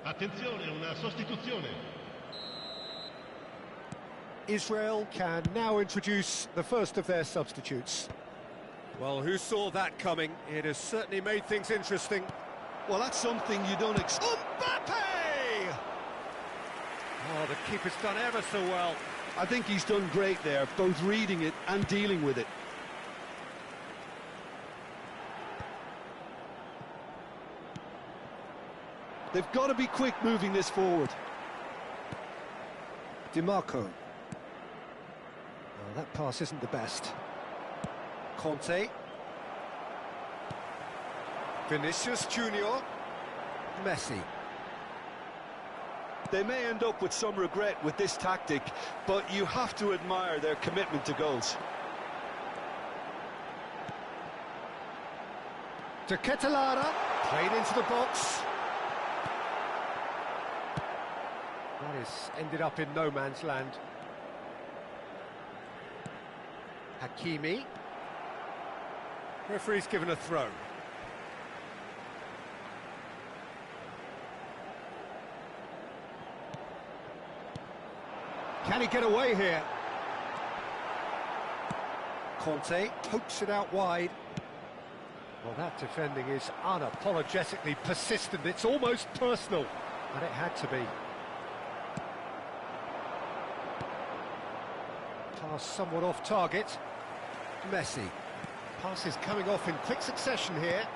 Attenzione, una sostituzione. Israel can now introduce the first of their substitutes. Well, who saw that coming? It has certainly made things interesting. Well, that's something you don't expect. Mbappe! Oh, the keeper's done ever so well. I think he's done great there, both reading it and dealing with it. They've got to be quick moving this forward. DiMarco. Oh, that pass isn't the best. Conte. Vinicius Junior. Messi. They may end up with some regret with this tactic, but you have to admire their commitment to goals. De Ketelaere. Played into the box. That is ended up in no man's land. Hakimi. Referee's given a throw. Can he get away here? Conte pokes it out wide. Well, that defending is unapologetically persistent. It's almost personal, and it had to be. Pass somewhat off target. Messi. Pass is coming off in quick succession here.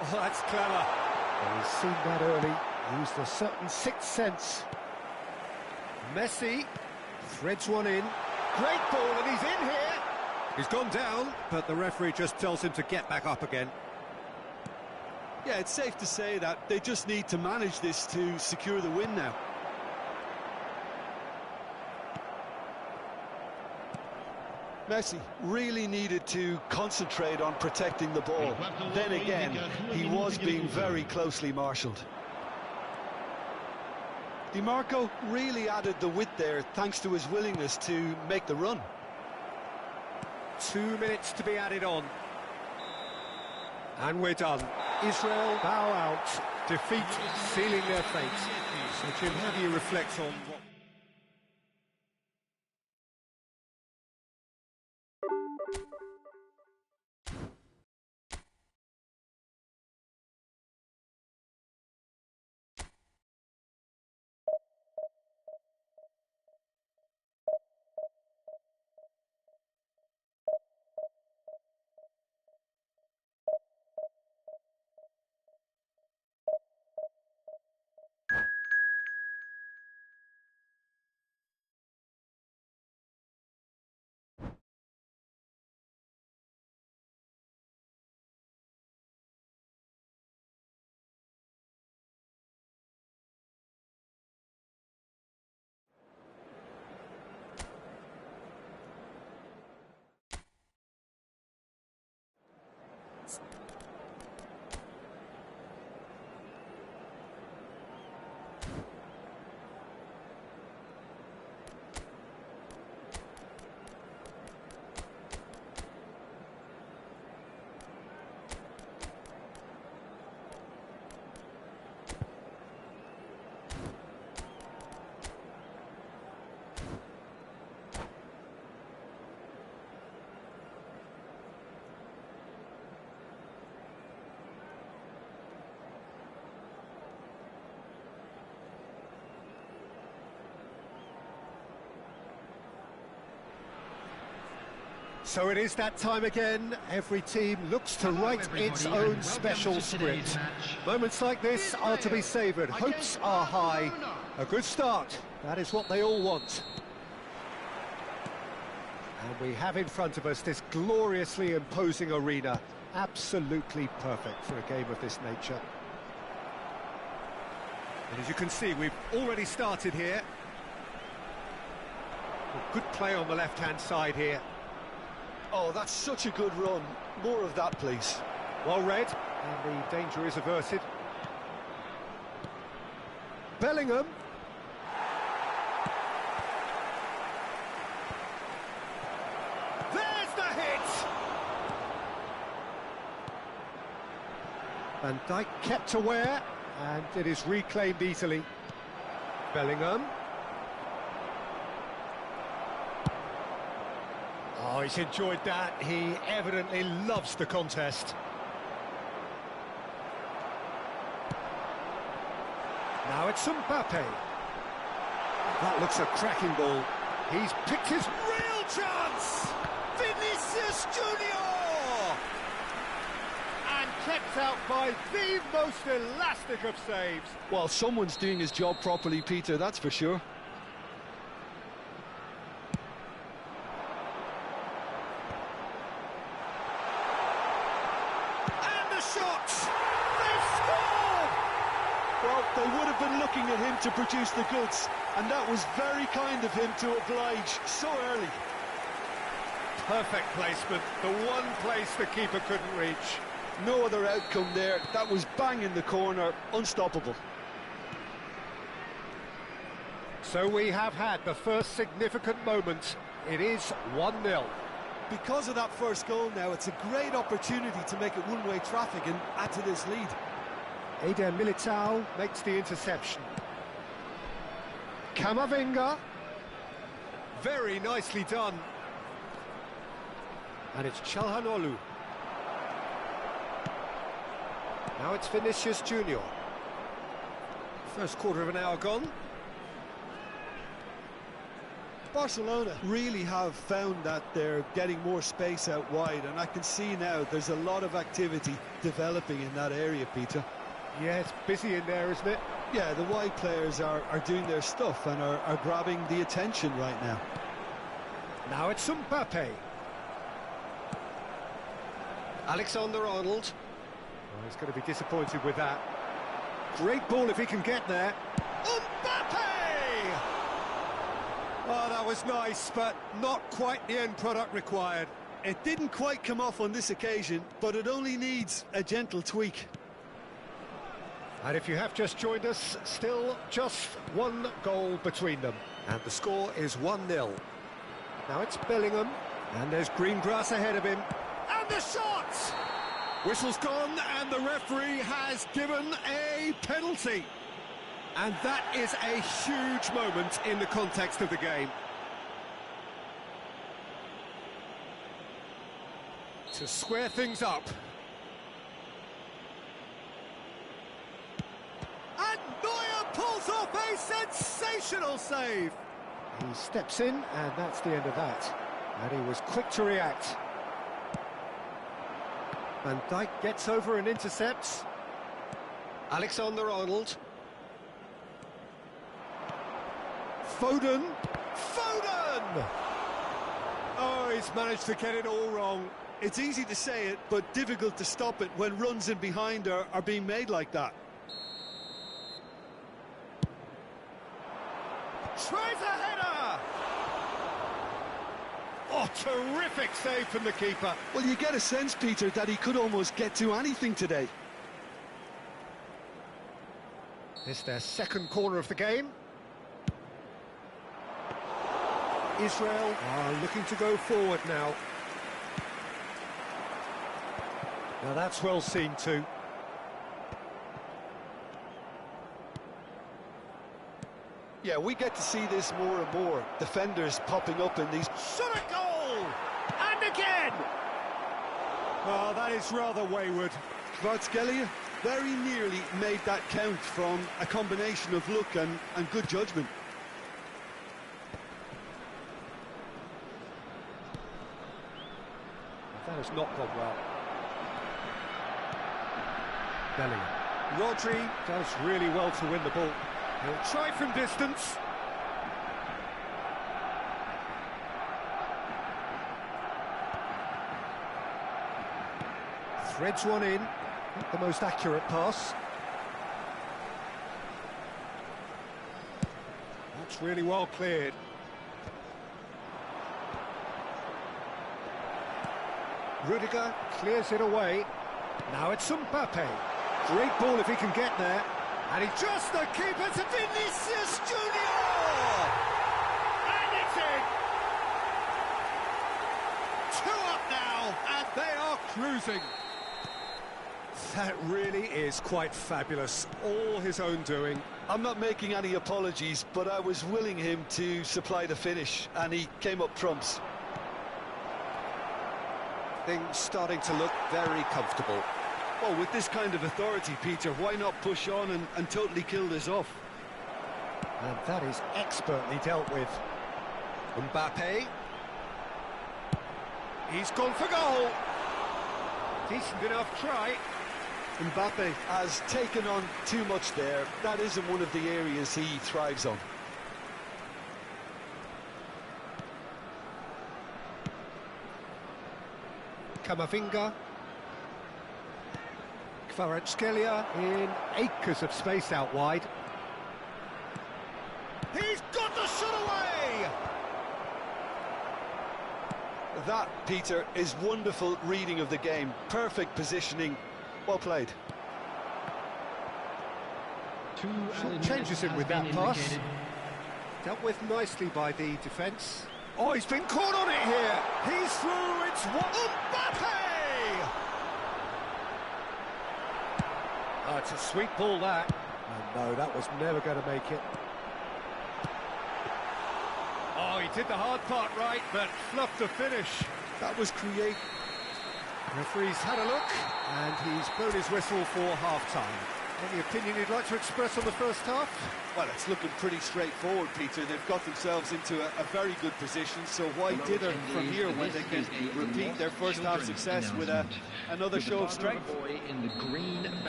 Oh, that's clever. Well, he's seen that early. Used a certain sixth sense. Messi threads one in. Great ball, and he's in here. He's gone down, but the referee just tells him to get back up again. Yeah, it's safe to say that they just need to manage this to secure the win now. Messi really needed to concentrate on protecting the ball. Then again, he was being very closely marshalled. DiMarco really added the width there thanks to his willingness to make the run. 2 minutes to be added on. And we're done. Israel bow out. Defeat sealing their fate. So Jim, how do you reflect on what... So it is that time again. Every team looks to write its own special script. Moments like this are to be savoured. Hopes are high. A good start. That is what they all want. And we have in front of us this gloriously imposing arena. Absolutely perfect for a game of this nature. And as you can see, we've already started here. Good play on the left-hand side here. Oh, that's such a good run. More of that, please. Well read, and the danger is averted. Bellingham. There's the hit! Van Dijk kept aware, and it is reclaimed easily. Bellingham. Oh, he's enjoyed that. He evidently loves the contest. Now it's Mbappe. That looks a cracking ball. He's picked his real chance! Vinicius Junior! And kept out by the most elastic of saves. Well, someone's doing his job properly, Peter, that's for sure. Well, they would have been looking at him to produce the goods, and that was very kind of him to oblige so early. Perfect placement, the one place the keeper couldn't reach. No other outcome there. That was bang in the corner, unstoppable. So we have had the first significant moment. It is 1-0. Because of that first goal now, it's a great opportunity to make it one-way traffic and add to this lead. Eder Militao makes the interception. Camavinga. Very nicely done. And it's Çalhanoğlu. Now it's Vinicius Junior. First quarter of an hour gone. Barcelona really have found that they're getting more space out wide, and I can see now there's a lot of activity developing in that area, Peter. Yeah, it's busy in there, isn't it? Yeah, the wide players are doing their stuff and are grabbing the attention right now. Now it's Mbappe. Alexander-Arnold. Oh, he's going to be disappointed with that. Great ball if he can get there. Mbappe! Oh, that was nice, but not quite the end product required. It didn't quite come off on this occasion, but it only needs a gentle tweak. And if you have just joined us, still just one goal between them. And the score is 1-0. Now it's Bellingham, and there's green grass ahead of him. And the shot! Whistle's gone, and the referee has given a penalty. And that is a huge moment in the context of the game. To square things up. And Neuer pulls off a sensational save. He steps in, and that's the end of that. And he was quick to react. Van Dijk gets over and intercepts. Alexander-Arnold. Foden. Foden! Oh, he's managed to get it all wrong. It's easy to say it, but difficult to stop it when runs in behind are being made like that. Tries a header! Oh, terrific save from the keeper. Well, you get a sense, Peter, that he could almost get to anything today. It's their second corner of the game. Israel are looking to go forward now. Now that's well seen too. Yeah, we get to see this more and more. Defenders popping up in these... Shot a goal! And again! Oh, that is rather wayward. Kvaratskhelia very nearly made that count from a combination of luck and good judgment. That has not gone well. Bellingham. Rodri does really well to win the ball. He'll try from distance. Threads one in. Not the most accurate pass. That's really well cleared. Rudiger clears it away. Now it's Mbappe. Great ball if he can get there. And he just the keeper to Vinicius Junior! And it's in! 2 up now, and they are cruising. That really is quite fabulous. All his own doing. I'm not making any apologies, but I was willing him to supply the finish, and he came up trumps. Things starting to look very comfortable. Well, with this kind of authority, Peter, why not push on and totally kill this off? And that is expertly dealt with. Mbappe. He's gone for goal. Decent enough try. Mbappe has taken on too much there. That isn't one of the areas he thrives on. Camavinga. Kvaratskhelia in acres of space out wide. He's got the shot away! That, Peter, is wonderful reading of the game. Perfect positioning. Well played. Changes him with that pass. Dealt with nicely by the defence. Oh, he's been caught on it here. He's through. It's Mbappe! Oh, it's a sweet ball, that. Oh, no, that was never going to make it. Oh, he did the hard part right, but fluffed the finish. That was creative. Referee's had a look, and he's blown his whistle for half-time. Any opinion you'd like to express on the first half? Well, it's looking pretty straightforward, Peter. They've got themselves into a very good position, so why dither from here when they can repeat their first half success with another show of strength?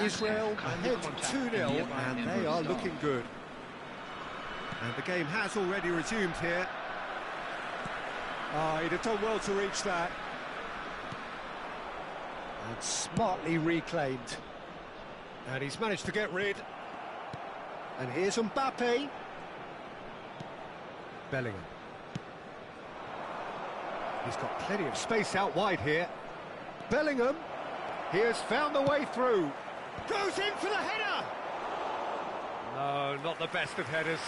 Israel ahead 2-0, and they are looking good. And the game has already resumed here. Oh, he'd have done well to reach that. And smartly reclaimed. And he's managed to get rid. And here's Mbappe. Bellingham. He's got plenty of space out wide here. Bellingham. He has found the way through. Goes in for the header. No, not the best of headers.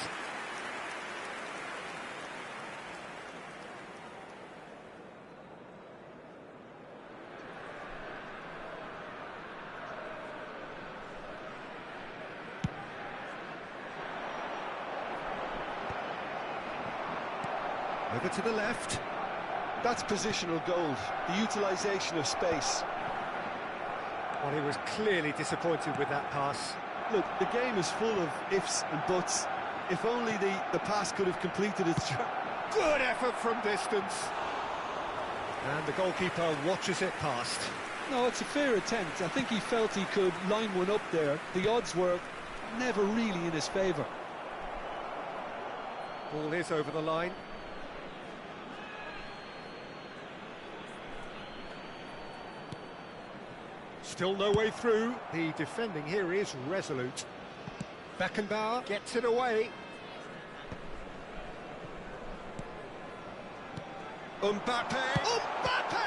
Over to the left. That's positional gold, the utilisation of space. Well, he was clearly disappointed with that pass. Look, the game is full of ifs and buts. If only the pass could have completed its job. Good effort from distance. And the goalkeeper watches it past. No, it's a fair attempt. I think he felt he could line one up there. The odds were never really in his favour. Ball is over the line. Still no way through. The defending here is resolute. Beckenbauer gets it away. Mbappe! Mbappe!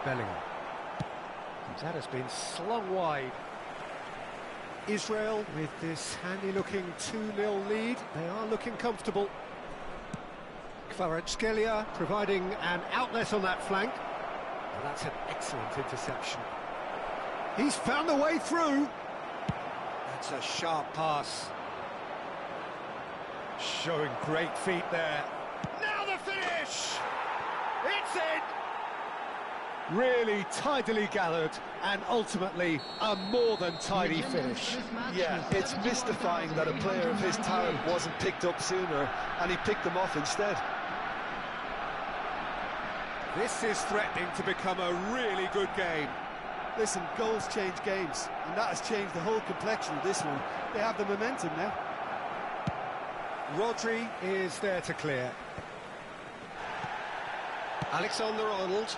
Bellingham. That has been slung wide. Israel with this handy-looking 2-0 lead. They are looking comfortable. Kvaratskhelia providing an outlet on that flank. Well, that's an excellent interception. He's found the way through. That's a sharp pass. Showing great feet there. Now the finish! It's in! Really tidily gathered, and ultimately a more than tidy finish. Yeah, it's mystifying that a player of his talent wasn't picked up sooner, and he picked them off instead. This is threatening to become a really good game. Listen, goals change games, and that has changed the whole complexion of this one. They have the momentum now. Rodri is there to clear. Alexander-Arnold.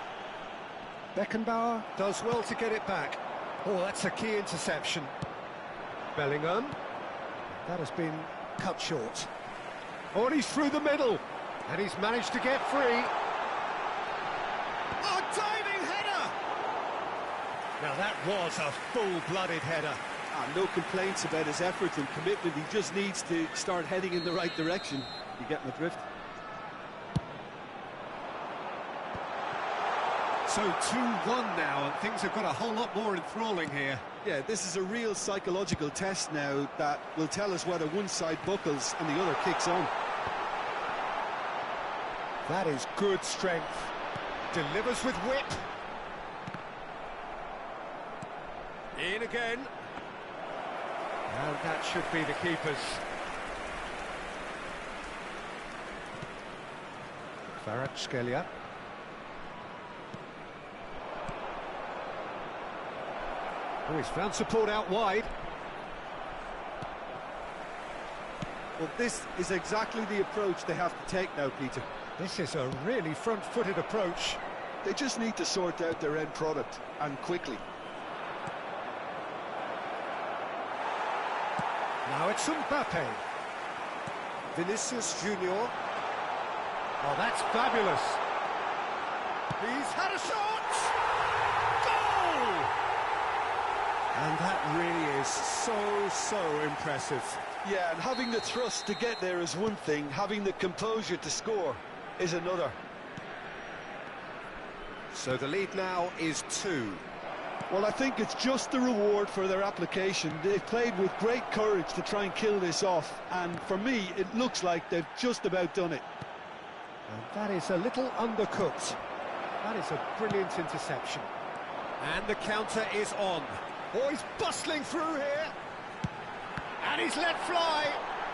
Beckenbauer does well to get it back. Oh, that's a key interception. Bellingham. That has been cut short. Oh, and he's through the middle. And he's managed to get free. Oh, diving header! Now that was a full-blooded header. No complaints about his effort and commitment. He just needs to start heading in the right direction. You get my drift? So 2-1 now, and things have got a whole lot more enthralling here. Yeah, this is a real psychological test now that will tell us whether one side buckles and the other kicks on. That is good strength. Delivers with whip. In again. And that should be the keepers. Kvaratskhelia. Oh, he's found support out wide. Well, this is exactly the approach they have to take now, Peter. This is a really front-footed approach. They just need to sort out their end product, and quickly. Now it's Mbappe. Vinicius Junior. Oh, that's fabulous. He's had a shot! Goal! And that really is so impressive. Yeah, and having the thrust to get there is one thing, having the composure to score is another. So the lead now is 2. Well, I think it's just the reward for their application. They've played with great courage to try and kill this off, and for me, it looks like they've just about done it. And that is a little undercooked. That is a brilliant interception. And the counter is on. Oh, he's bustling through here. And he's let fly.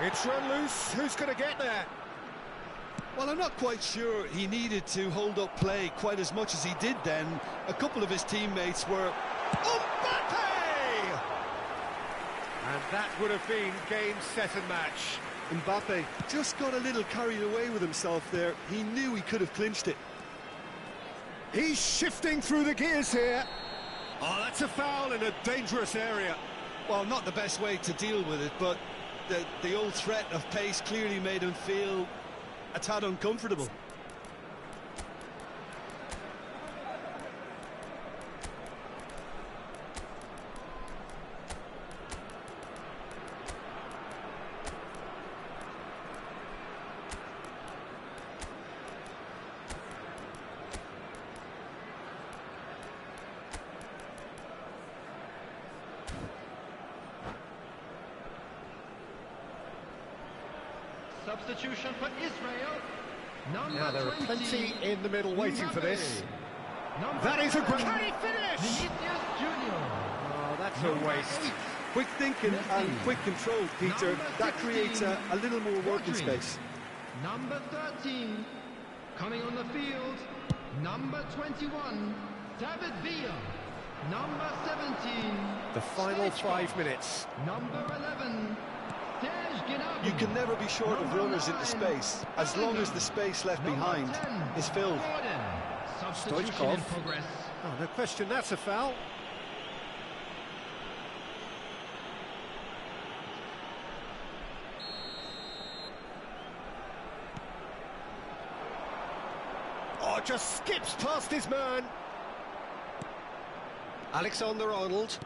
It's run loose. Who's going to get there? Well, I'm not quite sure he needed to hold up play quite as much as he did then. A couple of his teammates were... Mbappe! And that would have been game, set and match. Mbappe just got a little carried away with himself there. He knew he could have clinched it. He's shifting through the gears here. Oh, that's a foul in a dangerous area. Well, not the best way to deal with it, but the old threat of pace clearly made him feel a tad uncomfortable. Substitution for Israel. Now there are plenty in the middle waiting for this. That is a great... Can he finish? Oh, that's a waste. Quick thinking and quick control, Peter. That creates a little more working space. Number 13, coming on the field, number 21, David Villa. Number 17, the final 5 minutes. Number 11, you can never be short of runners into space, as long as the space left behind is filled. Stoichkov. Oh, no question, that's a foul. Oh, just skips past his man. Alexander-Arnold.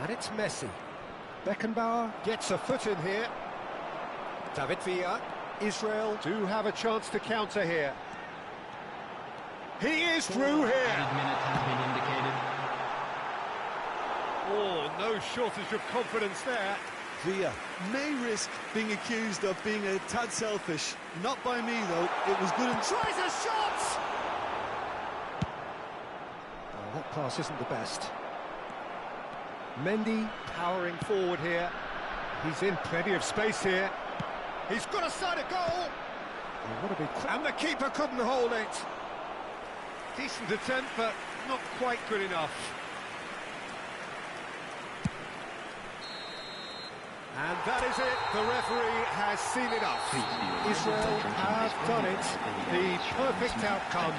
And it's Messi. Beckenbauer gets a foot in here. David Villa. Israel do have a chance to counter here. He is through here. Added minute has been indicated. Oh, no shortage of confidence there. Villa may risk being accused of being a tad selfish. Not by me, though. It was good and... Tries a shot! Oh, that pass isn't the best. Mendy powering forward here. He's in plenty of space here. He's got a side of goal. And the keeper couldn't hold it. Decent attempt, but not quite good enough. And that is it. The referee has seen enough. Israel have done it. The perfect outcome.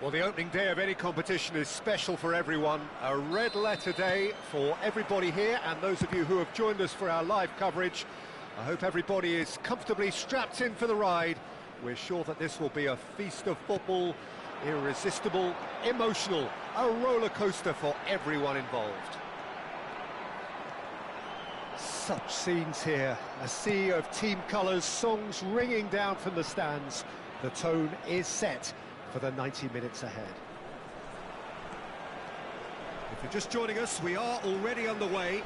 Well, the opening day of any competition is special for everyone. A red letter day for everybody here, and those of you who have joined us for our live coverage. I hope everybody is comfortably strapped in for the ride. We're sure that this will be a feast of football, irresistible, emotional, a roller coaster for everyone involved. Such scenes here, a sea of team colours, songs ringing down from the stands. The tone is set for the 90 minutes ahead. If you're just joining us, we are already underway.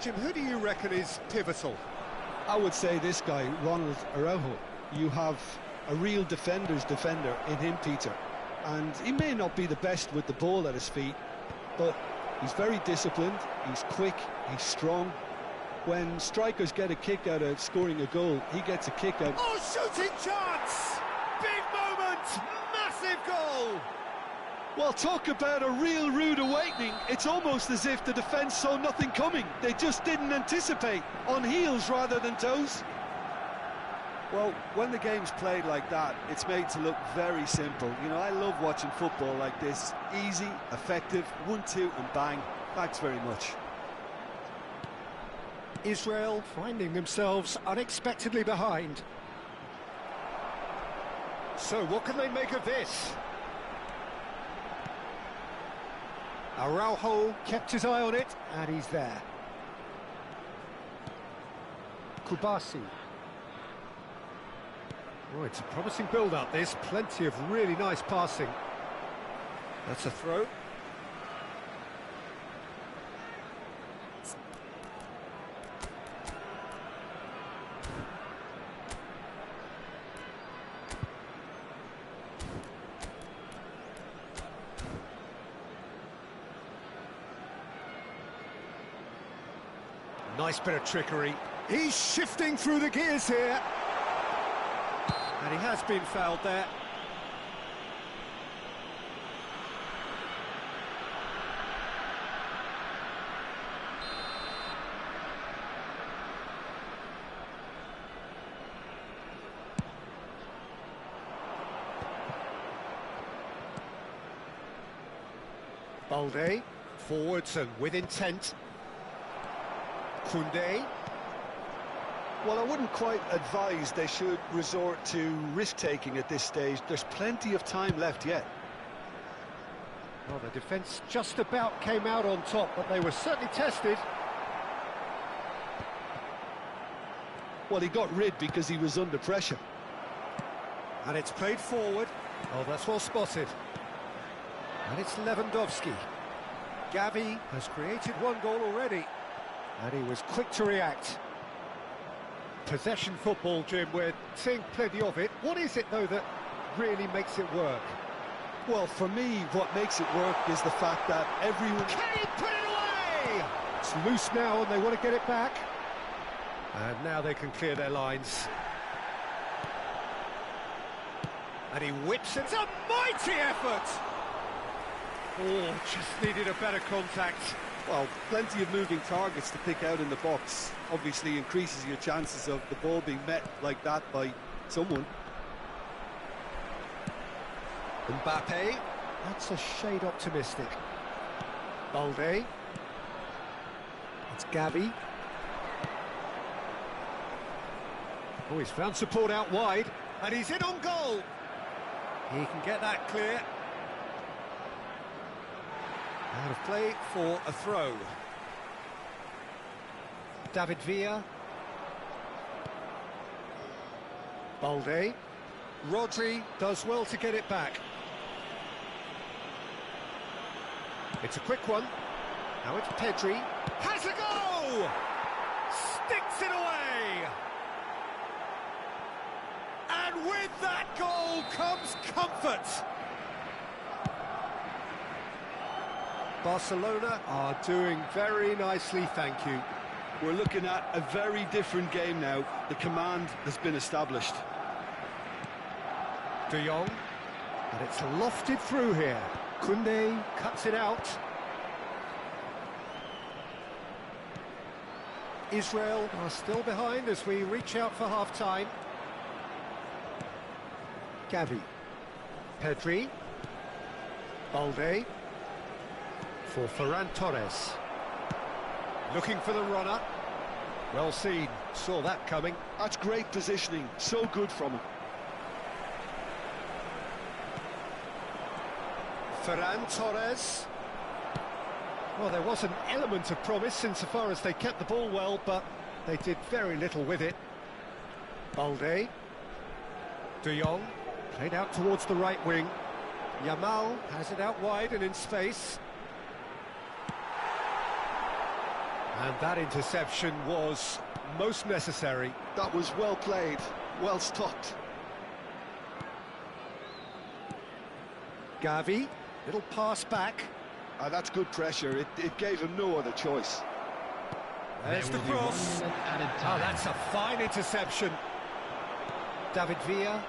Jim, who do you reckon is pivotal? I would say this guy, Ronald Araujo. You have a real defender's defender in him, Peter. And he may not be the best with the ball at his feet, but he's very disciplined, he's quick, he's strong. When strikers get a kick out of scoring a goal, he gets a kick out. Oh, shooting chance! Big moment! Massive goal! Well, talk about a real rude awakening. It's almost as if the defence saw nothing coming. They just didn't anticipate, on heels rather than toes. Well, when the game's played like that, it's made to look very simple. You know, I love watching football like this. Easy, effective, 1-2 and bang. Thanks very much. Israel finding themselves unexpectedly behind. So what can they make of this? Araujo kept his eye on it, and he's there. Kubasi. Oh, it's a promising build-up, this. Plenty of really nice passing. That's a throw. Nice bit of trickery. He's shifting through the gears here. And he has been fouled there. Balde, forwards and with intent. Koundé. Well, I wouldn't quite advise they should resort to risk-taking at this stage. There's plenty of time left yet. Well, the defence just about came out on top, but they were certainly tested. Well, he got rid because he was under pressure. And it's played forward. Oh, that's well spotted. And it's Lewandowski. Gavi has created one goal already. And he was quick to react. Possession football, Jim, we're seeing plenty of it. What is it, though, that really makes it work? Well, for me, what makes it work is the fact that everyone... Can he put it away? It's loose now, and they want to get it back. And now they can clear their lines. And he whips it. It's a mighty effort! Oh, just needed a better contact. Well, plenty of moving targets to pick out in the box. Obviously increases your chances of the ball being met like that by someone. Mbappe, that's a shade optimistic. Balde. It's Gavi. Oh, he's found support out wide, and he's in on goal. He can get that clear. Out of play for a throw. David Villa. Balde. Rodri does well to get it back. It's a quick one. Now it's Pedri. Has a go! Sticks it away! And with that goal comes comfort. Barcelona are doing very nicely, thank you. We're looking at a very different game now. The command has been established. De Jong, and it's lofted through here. Koundé cuts it out. Israel are still behind as we reach out for half-time. Gavi. Pedri. Balde. For Ferran Torres. Looking for the runner. Well seen, saw that coming. That's great positioning, so good from him. Ferran Torres. Well, there was an element of promise insofar as they kept the ball well, but they did very little with it. Balde. De Jong. Played out towards the right wing. Yamal has it out wide and in space. And that interception was most necessary. That was well played, well stopped. Gavi, little pass back. That's good pressure. It gave him no other choice. There's the cross. Oh, that's a fine interception. David Villa.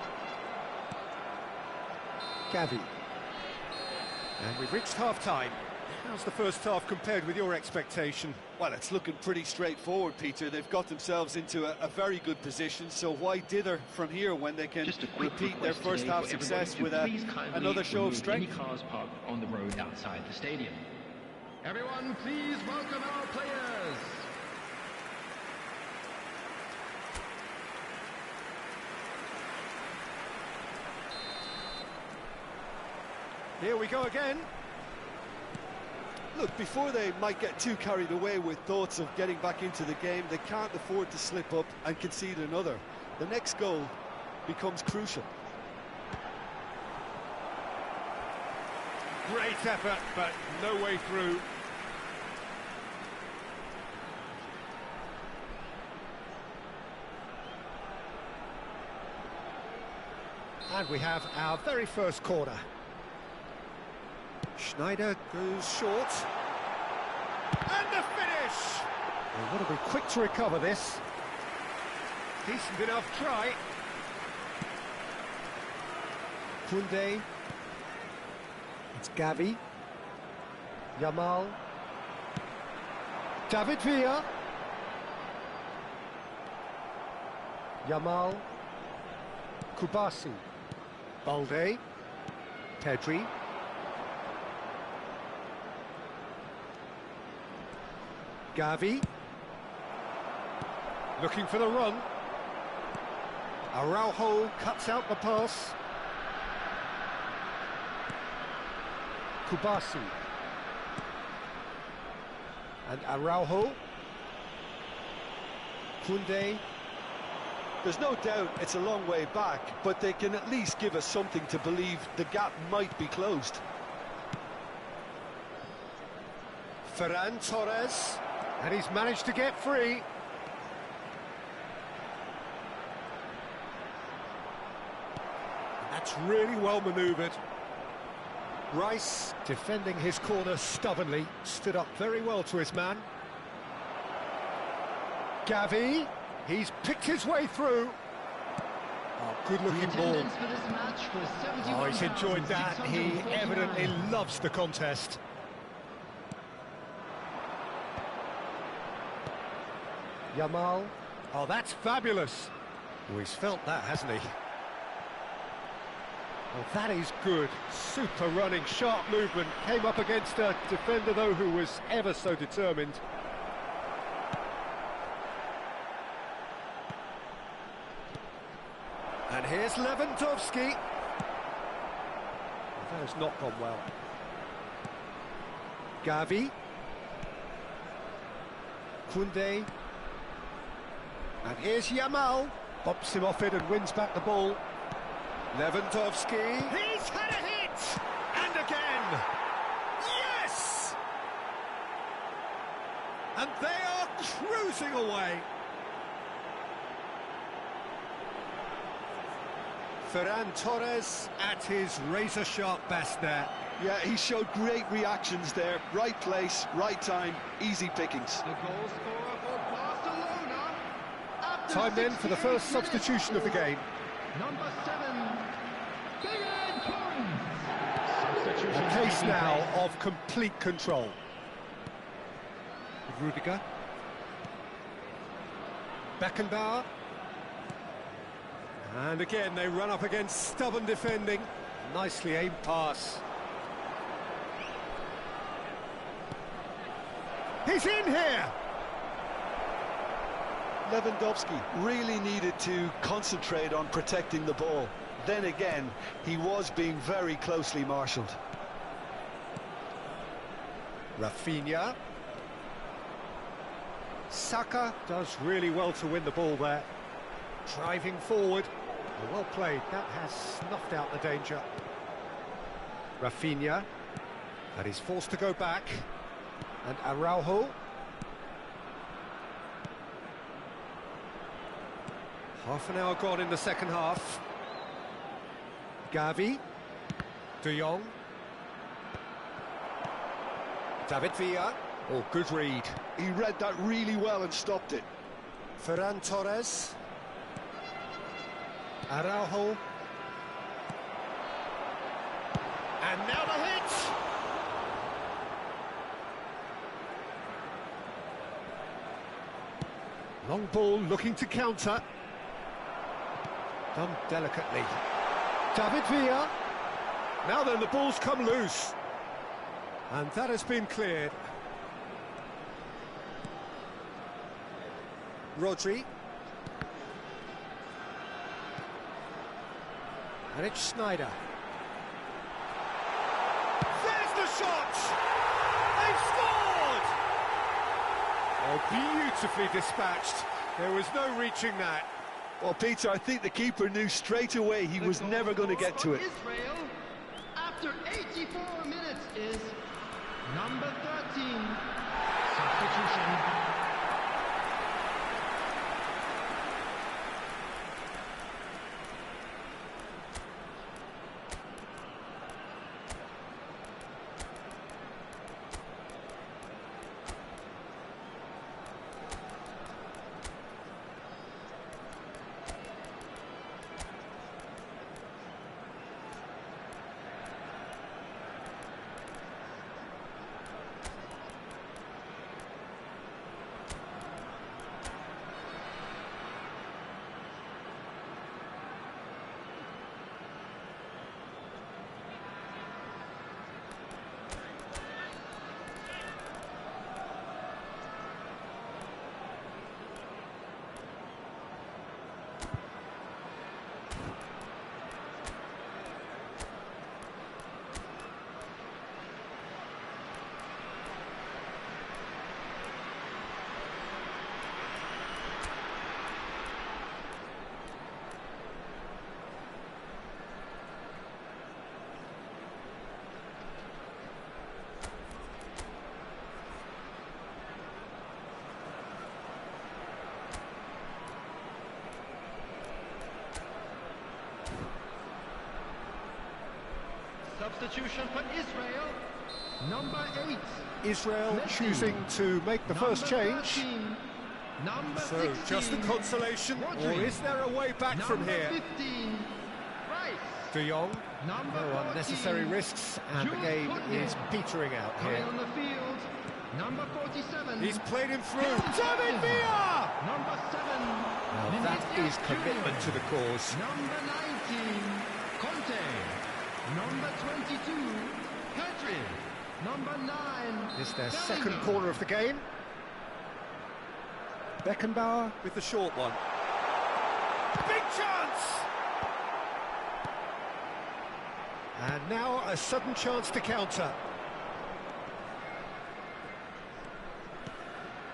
Gavi. And we've reached half-time. How's the first half compared with your expectation? Well, it's looking pretty straightforward, Peter. They've got themselves into a very good position, so why dither from here when they can repeat their first half success with another show of strength? Any cars parked on the road outside the stadium. Everyone, please welcome our players. Here we go again. Look, before they might get too carried away with thoughts of getting back into the game, they can't afford to slip up and concede another. The next goal becomes crucial. Great effort, but no way through. And we have our very first corner. Schneider goes short. And the finish! Well, got to be quick to recover this. Decent enough try. Koundé. It's Gavi. Yamal. David Villa. Yamal. Kubasi. Balde. Pedri. Gavi. Looking for the run. Araujo cuts out the pass. Kubasi. And Araujo. Koundé. There's no doubt it's a long way back, but they can at least give us something to believe the gap might be closed. Ferran Torres. And he's managed to get free. That's really well manoeuvred. Rice, defending his corner stubbornly, stood up very well to his man. Gavi, he's picked his way through. Oh, good-looking ball. Oh, he's enjoyed that. He evidently loves the contest. Yamal. Oh, that's fabulous. Oh, he's felt that, hasn't he? Well, that is good. Super running, sharp movement. Came up against a defender, though, who was ever so determined. And here's Lewandowski. That has not gone well. Gavi. Koundé. And here's Yamal. Bumps him off it and wins back the ball. Lewandowski. He's had a hit! And again! Yes! And they are cruising away. Ferran Torres at his razor-sharp best there. Yeah, he showed great reactions there. Right place, right time, easy pickings. The goal scorer for Barcelona. Time then for the first substitution of the game. Number 7, David Torrens. A case now of complete control. Rudiger. Beckenbauer. And again, they run up against stubborn defending. Nicely aimed pass. He's in here! Lewandowski really needed to concentrate on protecting the ball. Then again, he was being very closely marshalled. Rafinha. Saka does really well to win the ball there. Driving forward. Well played. That has snuffed out the danger. Rafinha. And he's forced to go back. And Araujo. Half an hour gone in the second half. Gavi. De Jong. David Villa. Oh, good read. He read that really well and stopped it. Ferran Torres. Araujo. And now the hit! Long ball looking to counter. Done delicately. David Villa. Now then, the ball's come loose. And that has been cleared. Rodri. And it's Schneider. There's the shot! They've scored! Oh, beautifully dispatched. There was no reaching that. Well, Peter, I think the keeper knew straight away he was never going to get to it. Israel, after 84 minutes, is number 13. Substitution. Substitution for Israel, number 8. Israel Messi. choosing to make the first change. 13, number So 16, just a consolation, Rodri. or is there a way back from number here? 15, Rice. De Jong, Number no 14, unnecessary risks, and the Jules game Koundé. is petering out Coming here. on the field, number 47. He's played him through. David David Villa! Number 7. Now that Vinicius is commitment Junior. to the cause. Number 19, Conte. Number 22, Pedri. Number 9, It's their Bellingham. second corner of the game. Beckenbauer with the short one. Big chance! And now a sudden chance to counter.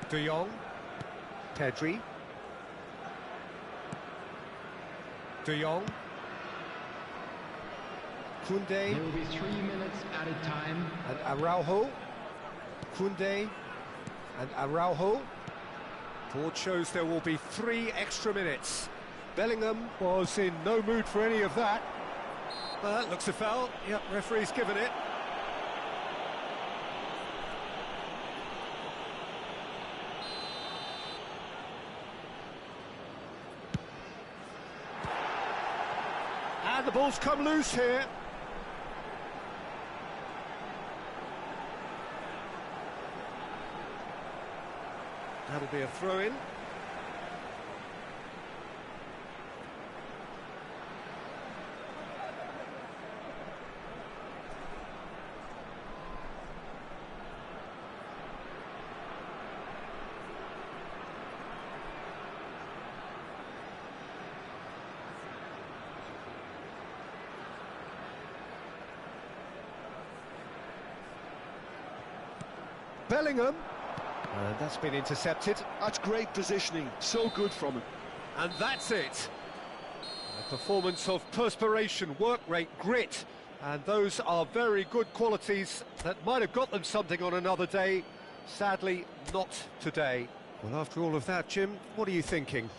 De Jong. Pedri. De Jong. Koundé. There will be 3 minutes added time. And Araujo. Koundé and Araujo. Board shows there will be 3 extra minutes. Bellingham was in no mood for any of that. That looks a foul. Yep, referee's given it. And the ball's come loose here. That'll be a throw-in. Bellingham. And that's been intercepted. That's great positioning, so good from him. And that's it. A performance of perspiration, work rate, grit. And those are very good qualities that might have got them something on another day. Sadly, not today. Well, after all of that, Jim, what are you thinking?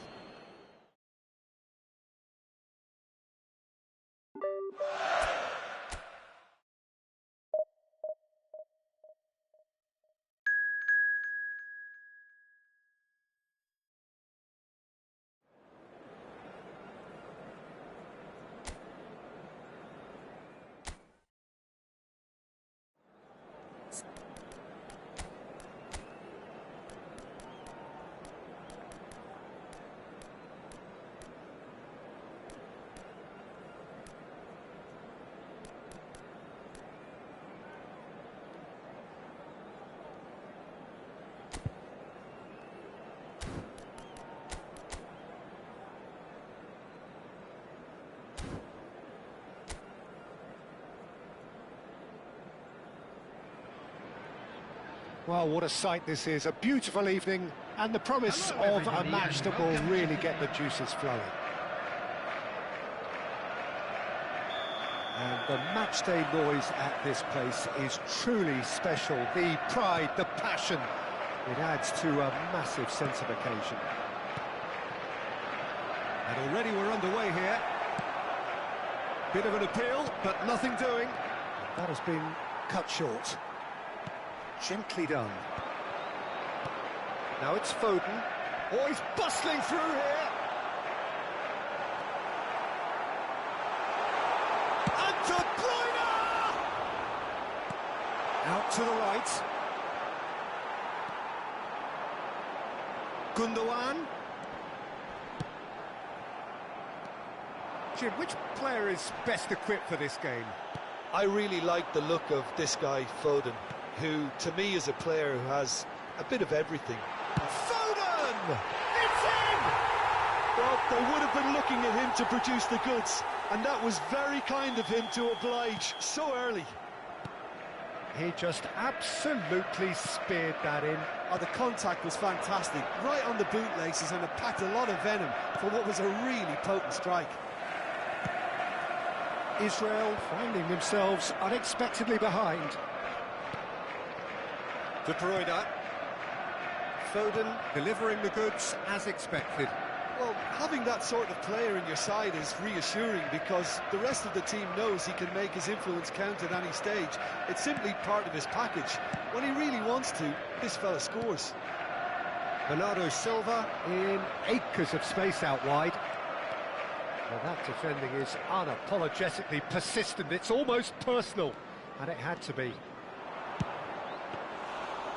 Well, what a sight this is. A beautiful evening and the promise of a match that will really get the juices flowing. And the matchday noise at this place is truly special. The pride, the passion, it adds to a massive sense of occasion. And already we're underway here. Bit of an appeal, but nothing doing. That has been cut short. Gently done. Now it's Foden. Oh, he's bustling through here. And De Bruyne! Out to the right. Gundogan. Jim, which player is best equipped for this game? I really like the look of this guy, Foden, who, to me, is a player who has a bit of everything. Foden! It's in! Well, they would have been looking at him to produce the goods, and that was very kind of him to oblige so early. He just absolutely speared that in. Oh, the contact was fantastic, right on the bootlaces, and it packed a lot of venom for what was a really potent strike. Israel finding themselves unexpectedly behind. De Bruyne. Foden delivering the goods as expected. Well, having that sort of player in your side is reassuring because the rest of the team knows he can make his influence count at any stage. It's simply part of his package. When he really wants to, this fella scores. Bernardo Silva in acres of space out wide. Well, that defending is unapologetically persistent. It's almost personal, and it had to be.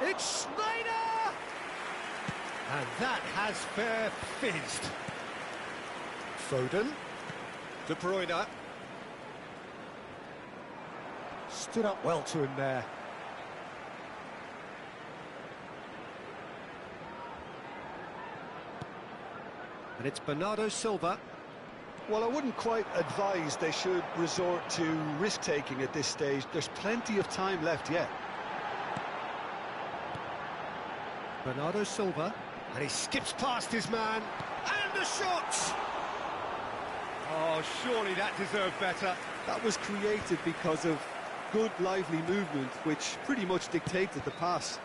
It's Schneider! And that has fair fizzed. Foden. De Bruyne. Stood up well to him there. And it's Bernardo Silva. Well, I wouldn't quite advise they should resort to risk-taking at this stage. There's plenty of time left yet. Bernardo Silva, and he skips past his man, and a shot! Oh, surely that deserved better. That was created because of good, lively movement, which pretty much dictated the pass.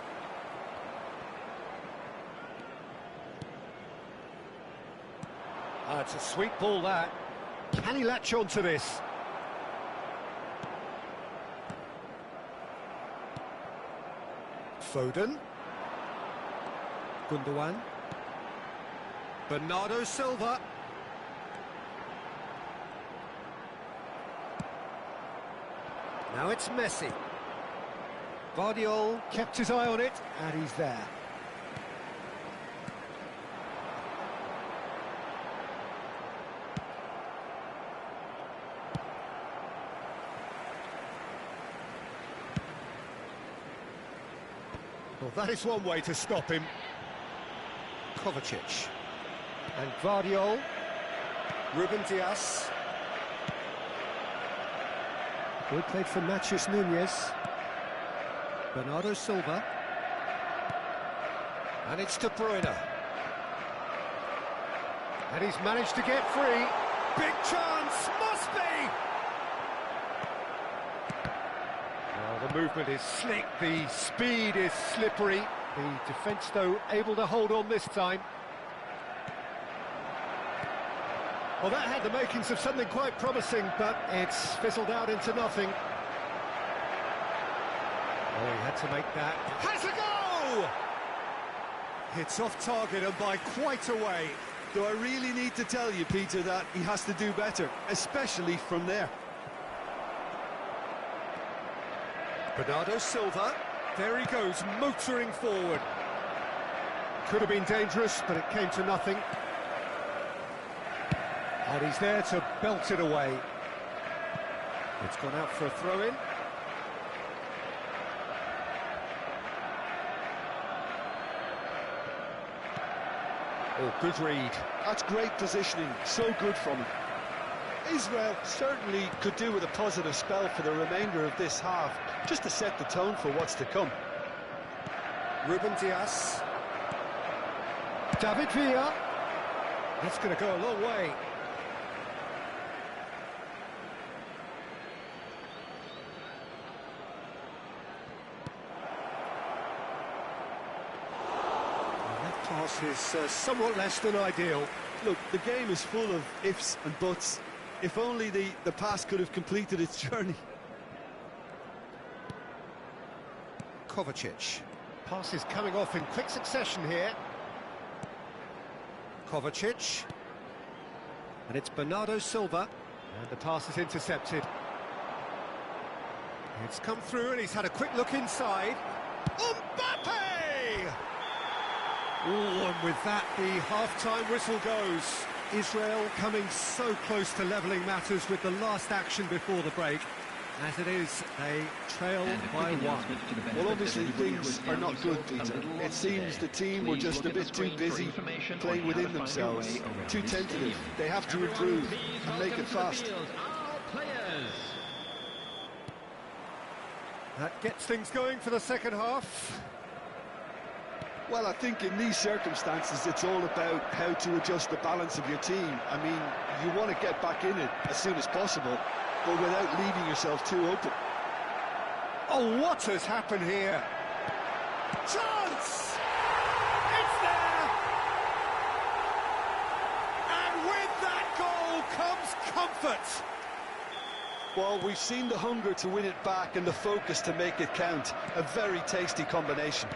It's a sweet ball, that. Can he latch on to this? Foden. Gundogan. Bernardo Silva. Now it's Messi. Guardiola kept his eye on it, and he's there. Well, that is one way to stop him. Kovacic. And Guardiola. Ruben Dias. Good played for Matheus Nunes. Bernardo Silva. And it's De Bruyne. And he's managed to get free. Big chance, must be! Well, the movement is slick, the speed is slippery. The defence, though, able to hold on this time. Well, that had the makings of something quite promising, but it's fizzled out into nothing. Oh, he had to make that. Has a go! It's off target and by quite a way. Do I really need to tell you, Peter, that he has to do better, especially from there? Bernardo Silva, there he goes, motoring forward. Could have been dangerous, but it came to nothing. And he's there to belt it away. It's gone out for a throw-in. Oh, good read. That's great positioning, so good from him. Israel certainly could do with a positive spell for the remainder of this half, just to set the tone for what's to come. Ruben Dias. David Villa. That's going to go a long way. Pass is somewhat less than ideal. Look, the game is full of ifs and buts. If only the pass could have completed its journey. Kovacic. Pass is coming off in quick succession here. Kovacic. And it's Bernardo Silva. And the pass is intercepted. It's come through and he's had a quick look inside. Mbappe! Oh, and with that, the half-time whistle goes. Israel coming so close to levelling matters with the last action before the break. As it is, they trail by one. Well, obviously things are not good, Peter. It seems the team were just a bit too busy playing within themselves, too tentative. They have to improve and make it fast. That gets things going for the second half. Well, I think in these circumstances, it's all about how to adjust the balance of your team. I mean, you want to get back in it as soon as possible, but without leaving yourself too open. Oh, what has happened here? Chance! It's there! And with that goal comes comfort. Well, we've seen the hunger to win it back and the focus to make it count. A very tasty combination.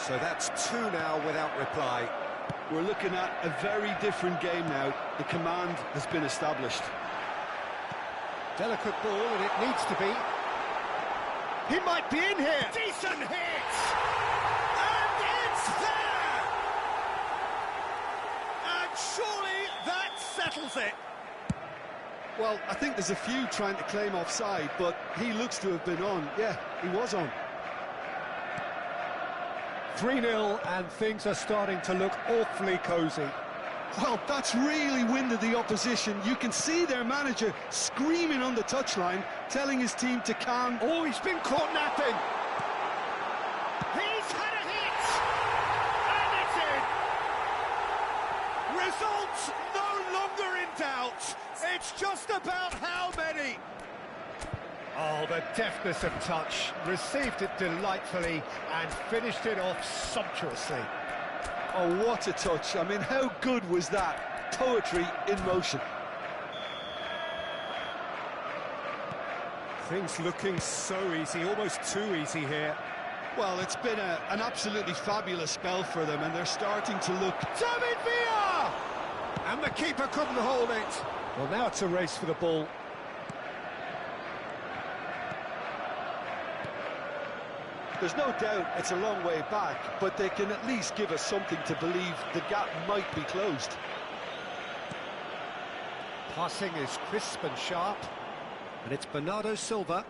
So that's two now without reply. We're looking at a very different game now. The command has been established. Delicate ball, and it needs to be. He might be in here. Decent hit! And it's there! And surely that settles it. Well, I think there's a few trying to claim offside, but he looks to have been on. Yeah, he was on. 3-0, and things are starting to look awfully cosy. Well, that's really winded the opposition. You can see their manager screaming on the touchline, telling his team to calm. Oh, he's been caught napping. He's had a hit, and it's in. Results no longer in doubt. It's just about how many. Oh, the deftness of touch. Received it delightfully and finished it off sumptuously. Oh, what a touch. I mean, how good was that? Poetry in motion. Things looking so easy, almost too easy here. Well, it's been an absolutely fabulous spell for them, and they're starting to look... David Villa! And the keeper couldn't hold it. Well, now it's a race for the ball. There's no doubt it's a long way back, but they can at least give us something to believe the gap might be closed. Passing is crisp and sharp, and it's Bernardo Silva.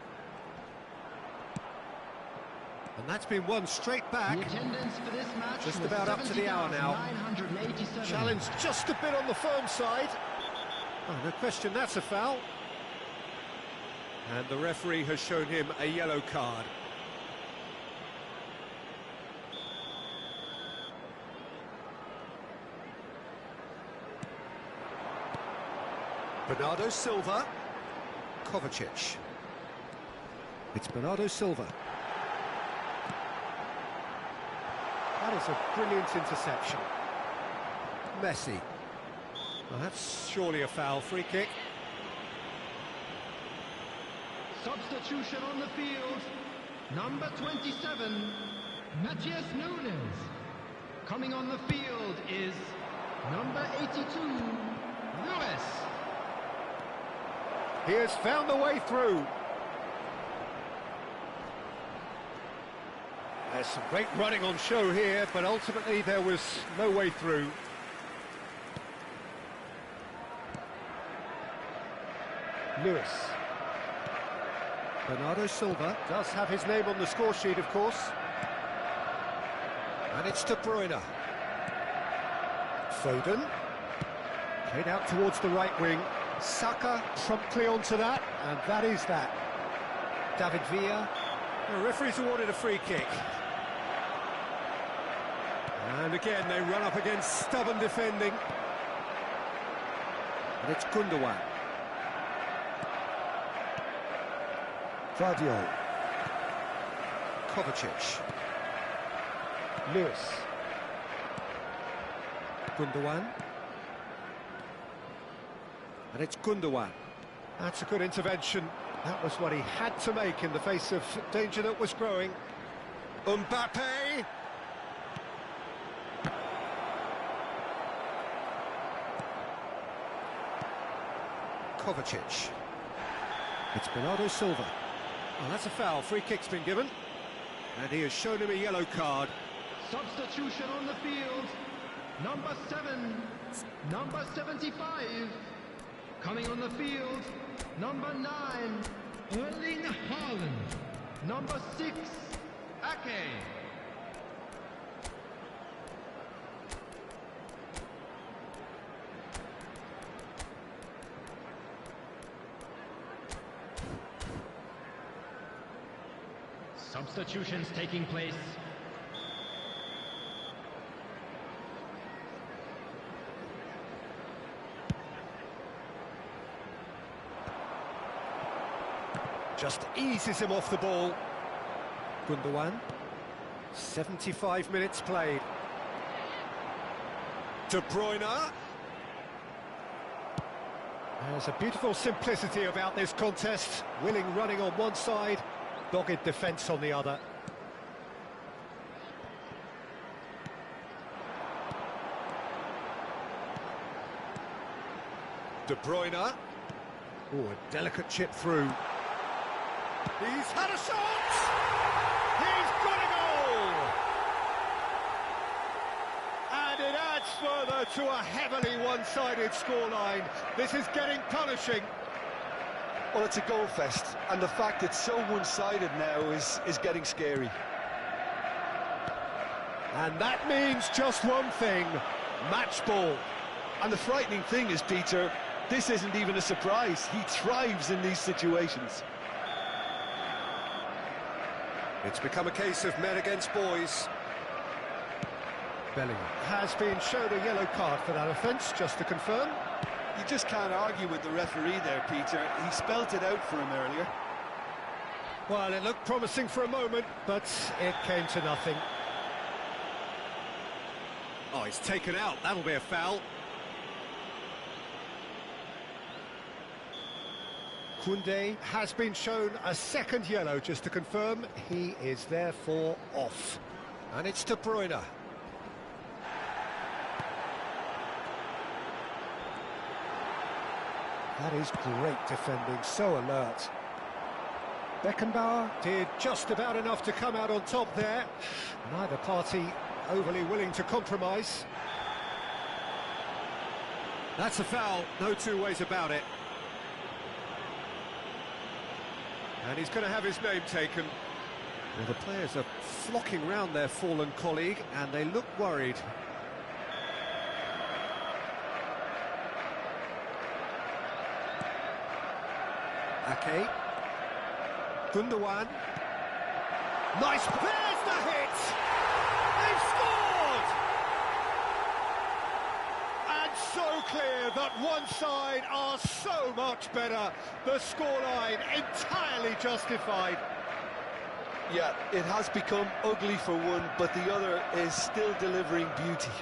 And that's been won straight back. The attendance for this match Just was about up to the hour now. 70,987. Challenge just a bit on the firm side. Oh, no question, that's a foul. And the referee has shown him a yellow card. Bernardo Silva. Kovacic. It's Bernardo Silva. That is a brilliant interception. Messi. Well, that's surely a foul. Free kick. Substitution on the field. Number 27, Matthias Nunes. Coming on the field is number 82, Lewis. He has found the way through. There's some great running on show here, but ultimately there was no way through. Lewis. Bernardo Silva does have his name on the score sheet, of course. And it's De Bruyne. Foden. Played out towards the right wing. Saka promptly onto that, and that is that. David Villa. The referee's awarded a free kick. And again, they run up against stubborn defending. And it's Gundogan. Guardiola. Kovacic. Lewis. Gundogan. And it's Gundogan. That's a good intervention. That was what he had to make in the face of danger that was growing. Mbappe. Kovacic. It's Bernardo Silva. Well, that's a foul. Free kick's been given. And he has shown him a yellow card. Substitution on the field. Number 7, number 75. Coming on the field, number 9, Erling Haaland. Number 6, Ake. Substitutions taking place. Just eases him off the ball. Gundogan. 75 minutes played. De Bruyne. There's a beautiful simplicity about this contest. Willing running on one side, dogged defence on the other. De Bruyne. Oh, a delicate chip through. He's had a shot! He's got a goal! And it adds further to a heavily one-sided scoreline. This is getting punishing. Well, it's a goal fest, and the fact it's so one-sided now is getting scary. And that means just one thing, match ball. And the frightening thing is, Peter, this isn't even a surprise. He thrives in these situations. It's become a case of men against boys. Bellingham has been shown a yellow card for that offence, just to confirm. You just can't argue with the referee there, Peter. He spelt it out for him earlier. Well, it looked promising for a moment, but it came to nothing. Oh, he's taken out. That'll be a foul. Koundé has been shown a second yellow, just to confirm. He is therefore off. And it's De Bruyne. That is great defending, so alert. Beckenbauer did just about enough to come out on top there. Neither party overly willing to compromise. That's a foul, no two ways about it. And he's going to have his name taken. Well, the players are flocking round their fallen colleague, and they look worried. Ake. Gundogan. Nice. There's the hit! They've scored! And so clear that one side are so much better. The scoreline entirely justified. Yeah, it has become ugly for one, but the other is still delivering beauty.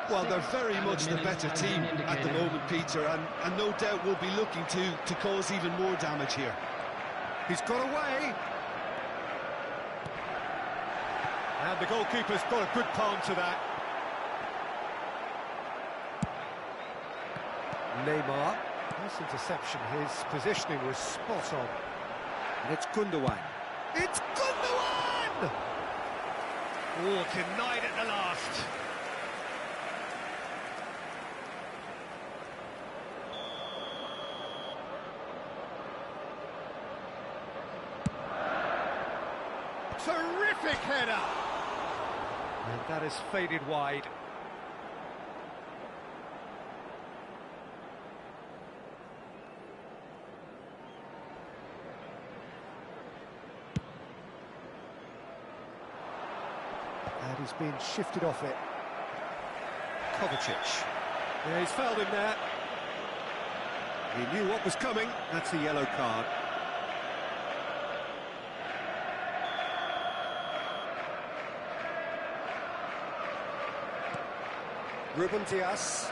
Well, they're very much the better team at the moment, Peter, and no doubt will be looking to cause even more damage here. He's got away. And the goalkeeper's got a good palm to that. Neymar. Nice interception. His positioning was spot on. And it's Gundogan. It's Gundogan! Oh, denied at the last. Terrific header! And that has faded wide. And he's been shifted off it. Kovacic. Yeah, he's fouled him there. He knew what was coming. That's a yellow card. Ruben Dias.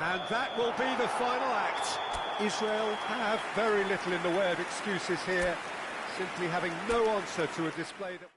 And that will be the final act. Israel have very little in the way of excuses here, simply having no answer to a display that...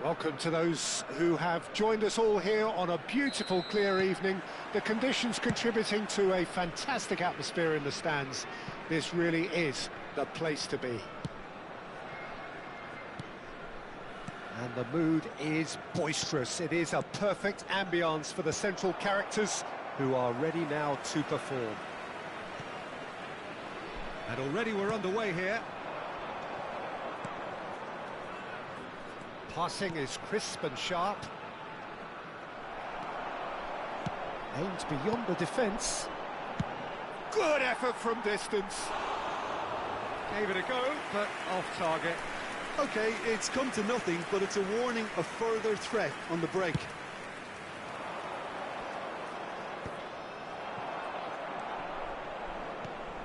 Welcome to those who have joined us all here on a beautiful, clear evening. The conditions contributing to a fantastic atmosphere in the stands. This really is the place to be. And the mood is boisterous. It is a perfect ambience for the central characters who are ready now to perform. And already we're underway here. Passing is crisp and sharp. Aimed beyond the defence. Good effort from distance. Gave it a go, but off target. OK, it's come to nothing, but it's a warning of further threat on the break.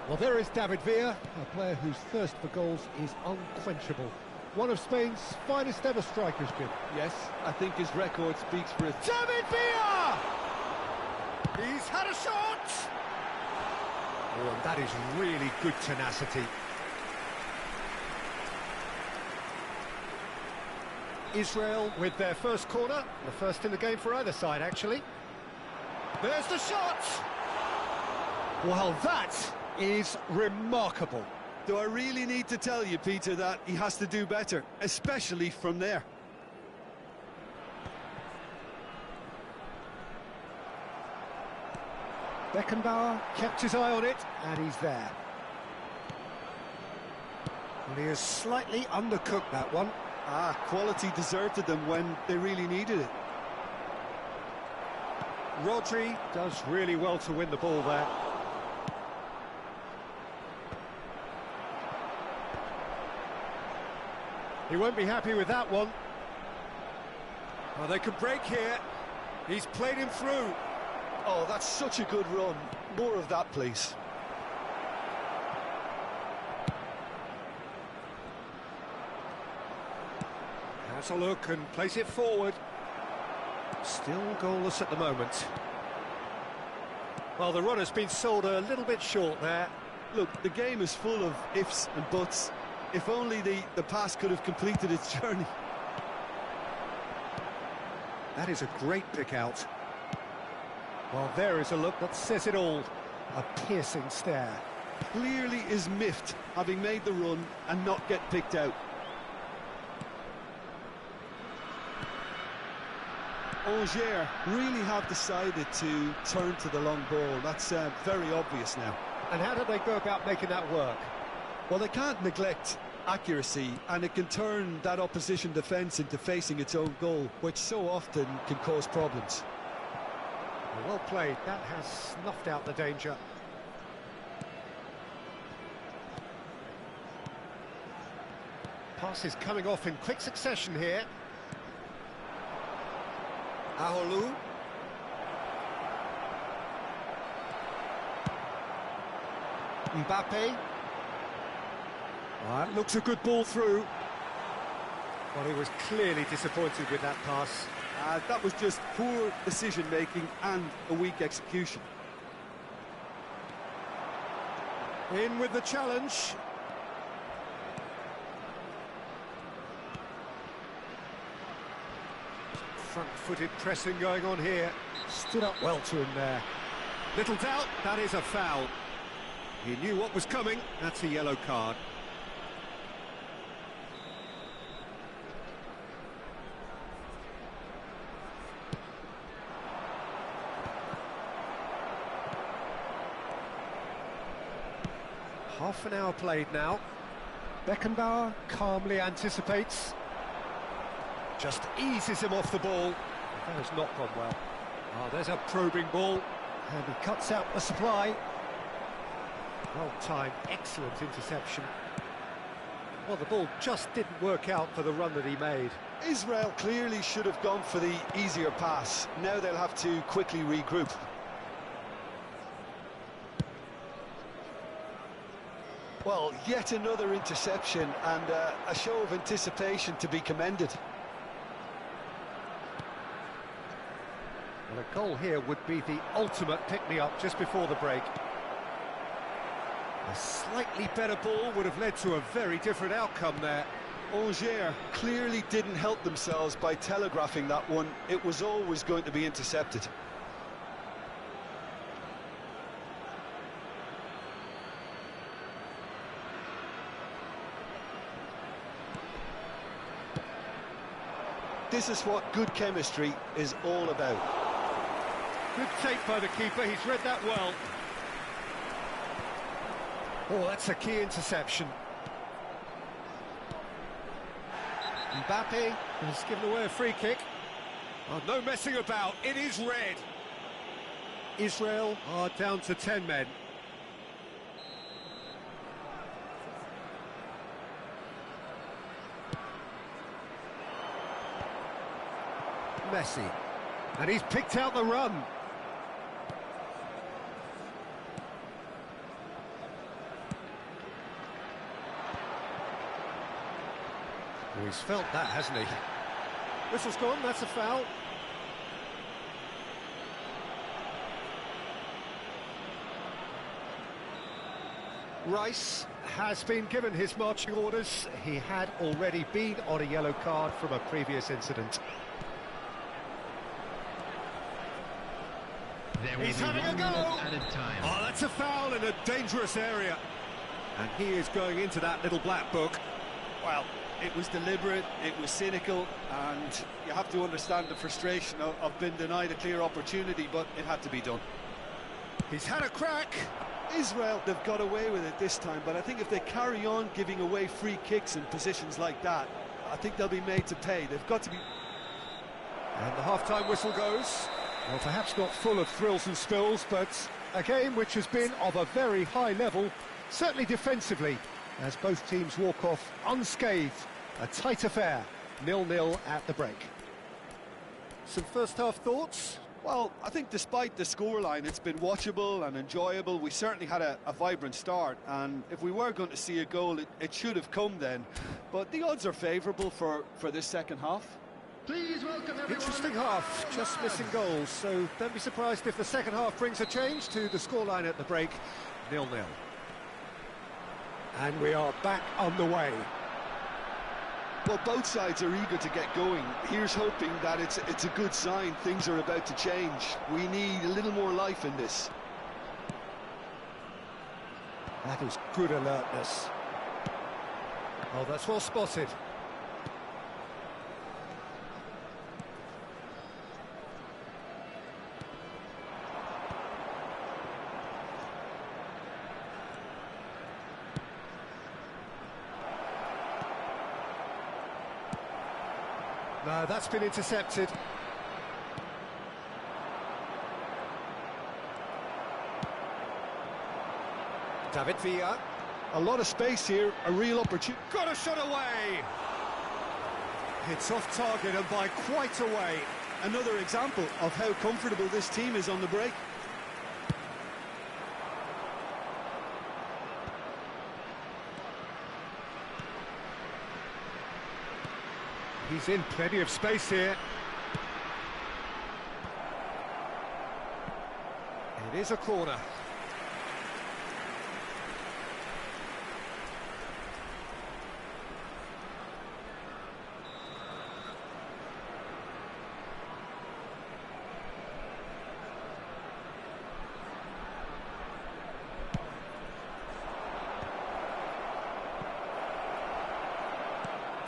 Well, there is David Villa, a player whose thirst for goals is unquenchable. One of Spain's finest ever strikers, Jim. Yes, I think his record speaks for it. David Villa! He's had a shot! Oh, and that is really good tenacity. Israel with their first corner, the first in the game for either side, actually. There's the shot! Well, that is remarkable. Do I really need to tell you, Peter, that he has to do better, especially from there? Beckenbauer kept his eye on it, and he's there. Well, he has slightly undercooked that one. Quality deserted them when they really needed it. Rodri does really well to win the ball there. He won't be happy with that one. Well, they could break here. He's played him through. Oh, that's such a good run. More of that, please. Has a look and plays it forward. Still goalless at the moment. Well, the run has been sold a little bit short there. Look, the game is full of ifs and buts. If only the pass could have completed its journey. That is a great pick out. Well, there is a look that says it all. A piercing stare. Clearly is miffed, having made the run and not get picked out. Angers really have decided to turn to the long ball. That's very obvious now. And how do they go about making that work? Well, they can't neglect accuracy, and it can turn that opposition defence into facing its own goal, which so often can cause problems. Well played. That has snuffed out the danger. Pass is coming off in quick succession here. Aholu. Mbappe. That looks a good ball through. Well, he was clearly disappointed with that pass. That was just poor decision-making and a weak execution. In with the challenge. Front-footed pressing going on here. Stood up well to him there. Little doubt, that is a foul. He knew what was coming. That's a yellow card. Half an hour played now. Beckenbauer calmly anticipates. Just eases him off the ball. That has not gone well. Oh, there's a probing ball. And he cuts out the supply. Well timed, excellent interception. Well, the ball just didn't work out for the run that he made. Israel clearly should have gone for the easier pass. Now they'll have to quickly regroup. Well, yet another interception and a show of anticipation to be commended. Well, a goal here would be the ultimate pick-me-up just before the break. A slightly better ball would have led to a very different outcome there. Angers clearly didn't help themselves by telegraphing that one. It was always going to be intercepted. This is what good chemistry is all about. Good take by the keeper, he's read that well. Oh, that's a key interception. Mbappe has given away a free kick. Oh, no messing about, it is red. Israel are down to 10 men. Messi. And he's picked out the run. Well, he's felt that, hasn't he? Whistle's gone, that's a foul. Rice has been given his marching orders. He had already been on a yellow card from a previous incident. He's having a go! Oh, that's a foul in a dangerous area. And he is going into that little black book. Well, it was deliberate, it was cynical, and you have to understand the frustration of being denied a clear opportunity, but it had to be done. He's had a crack. Israel, they've got away with it this time, but I think if they carry on giving away free kicks in positions like that, I think they'll be made to pay. They've got to be... And the half-time whistle goes. Well, perhaps not full of thrills and spills, but a game which has been of a very high level, certainly defensively, as both teams walk off unscathed. A tight affair, 0-0 at the break. Some first-half thoughts? Well, I think despite the scoreline, it's been watchable and enjoyable. We certainly had a vibrant start, and if we were going to see a goal, it should have come then. But the odds are favourable for this second half. Please welcome everyone. Interesting half, just missing goals, so don't be surprised if the second half brings a change to the scoreline at the break, 0-0. And we are back underway. Well, both sides are eager to get going. Here's hoping that it's a good sign. Things are about to change. We need a little more life in this. That is good alertness. Oh, that's well spotted. No, that's been intercepted. David Villa. A lot of space here, a real opportunity. Got a shot away! It's off target and by quite a way. Another example of how comfortable this team is on the break. He's in plenty of space here. It is a corner.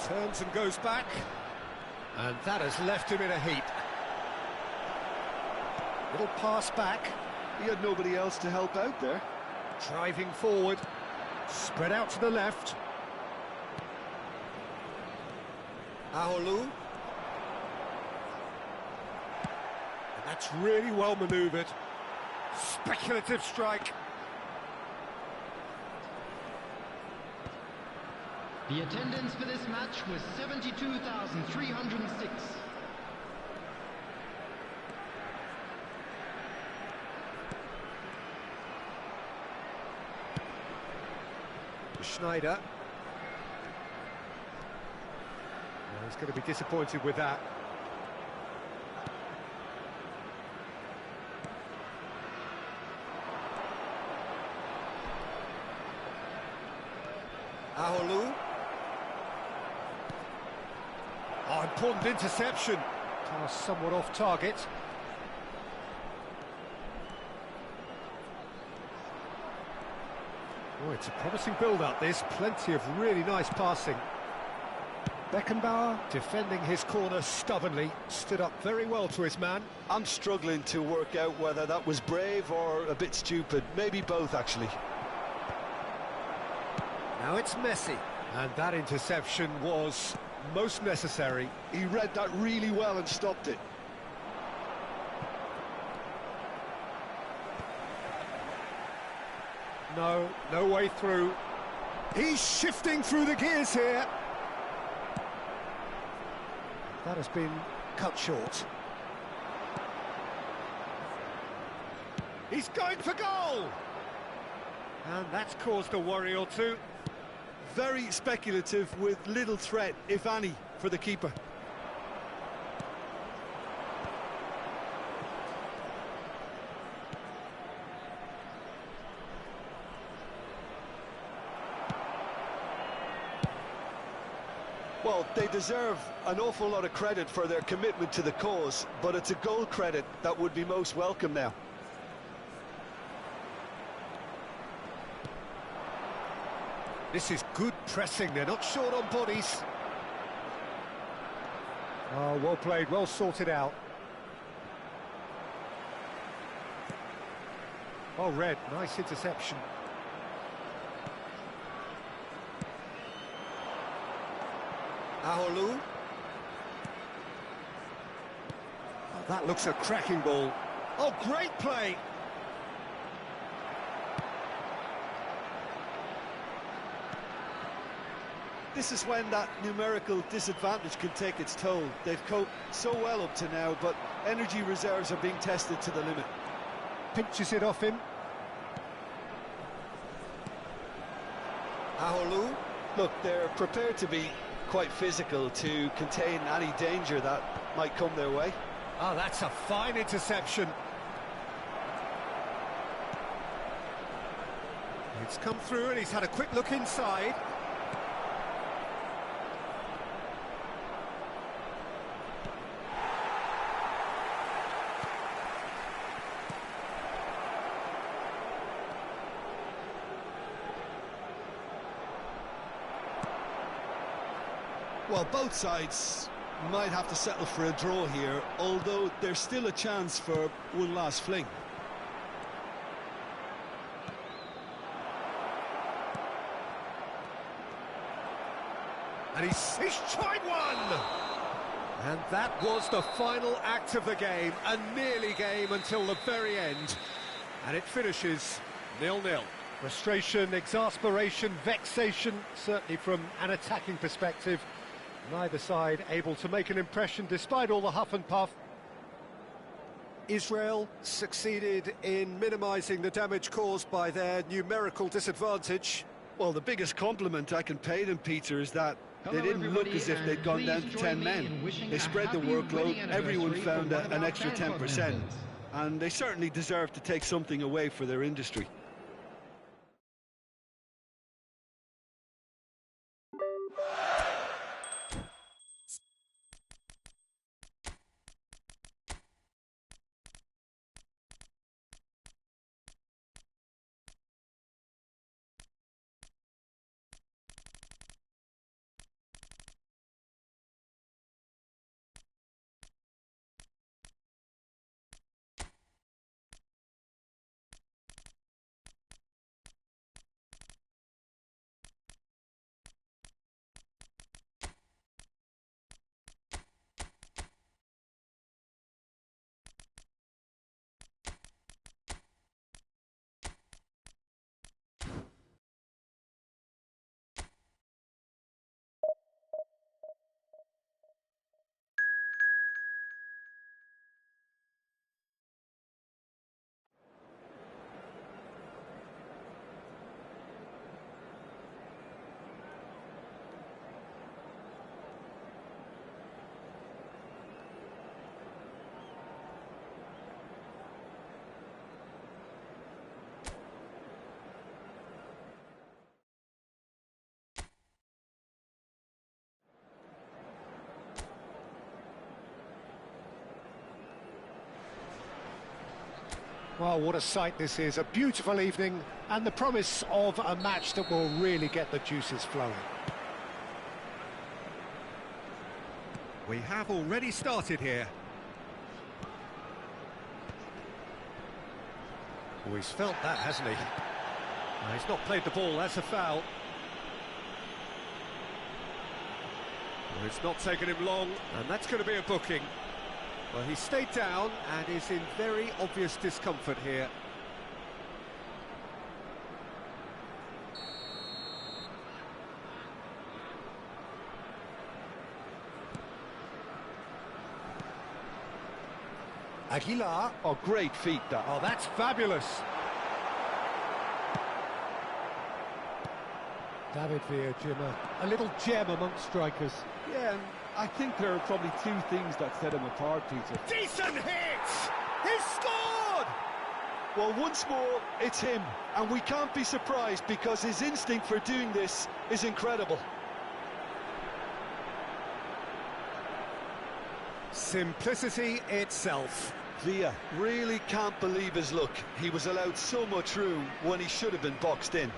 Turns and goes back, and that has left him in a heap. Little pass back. He had nobody else to help out there. Driving forward, spread out to the left. Aholu. And that's really well manoeuvred. Speculative strike. The attendance for this match was 72,306. Schneider. Well, he's going to be disappointed with that. Aholu. Oh, important interception. Pass somewhat off target. Oh, it's a promising build-up, this. Plenty of really nice passing. Beckenbauer defending his corner stubbornly. Stood up very well to his man. I'm struggling to work out whether that was brave or a bit stupid. Maybe both, actually. Now it's Messi. And that interception was most necessary. He read that really well and stopped it. No, no way through. He's shifting through the gears here. That has been cut short. He's going for goal! And that's caused a worry or two. Very speculative with little threat, if any, for the keeper. Well, they deserve an awful lot of credit for their commitment to the cause, but it's a goal credit that would be most welcome now. This is good pressing, they're not short on bodies. Oh, well played, well sorted out. Oh, Red, nice interception. Aholu. Oh, that looks a cracking ball. Oh, great play! This is when that numerical disadvantage can take its toll. They've coped so well up to now, but energy reserves are being tested to the limit. Pinches it off him. Aholu. Look, they're prepared to be quite physical to contain any danger that might come their way. Oh, that's a fine interception. It's come through and he's had a quick look inside. Well, both sides might have to settle for a draw here, although there's still a chance for one last fling. And he's tried one! And that was the final act of the game, a nearly game until the very end. And it finishes 0-0. Frustration, exasperation, vexation, certainly from an attacking perspective. Neither side able to make an impression despite all the huff and puff. Israel succeeded in minimising the damage caused by their numerical disadvantage. Well, the biggest compliment I can pay them, Peter, is that they didn't look as if they'd gone down to 10 men. They spread the workload, everyone found an extra 10%, and they certainly deserve to take something away for their industry. Well, what a sight this is, a beautiful evening and the promise of a match that will really get the juices flowing. We have already started here. Oh, he's felt that, hasn't he? He's not played the ball, that's a foul. Well, it's not taken him long, and that's going to be a booking. Well, he stayed down and is in very obvious discomfort here. Aguilar. Oh, great feat, that. Oh, that's fabulous. David Villa, Jim, a little gem amongst strikers. Yeah, and I think there are probably two things that set him apart, Peter. Decent hit! He's scored! Well, once more, it's him. And we can't be surprised because his instinct for doing this is incredible. Simplicity itself. Villa really can't believe his luck. He was allowed so much room when he should have been boxed in.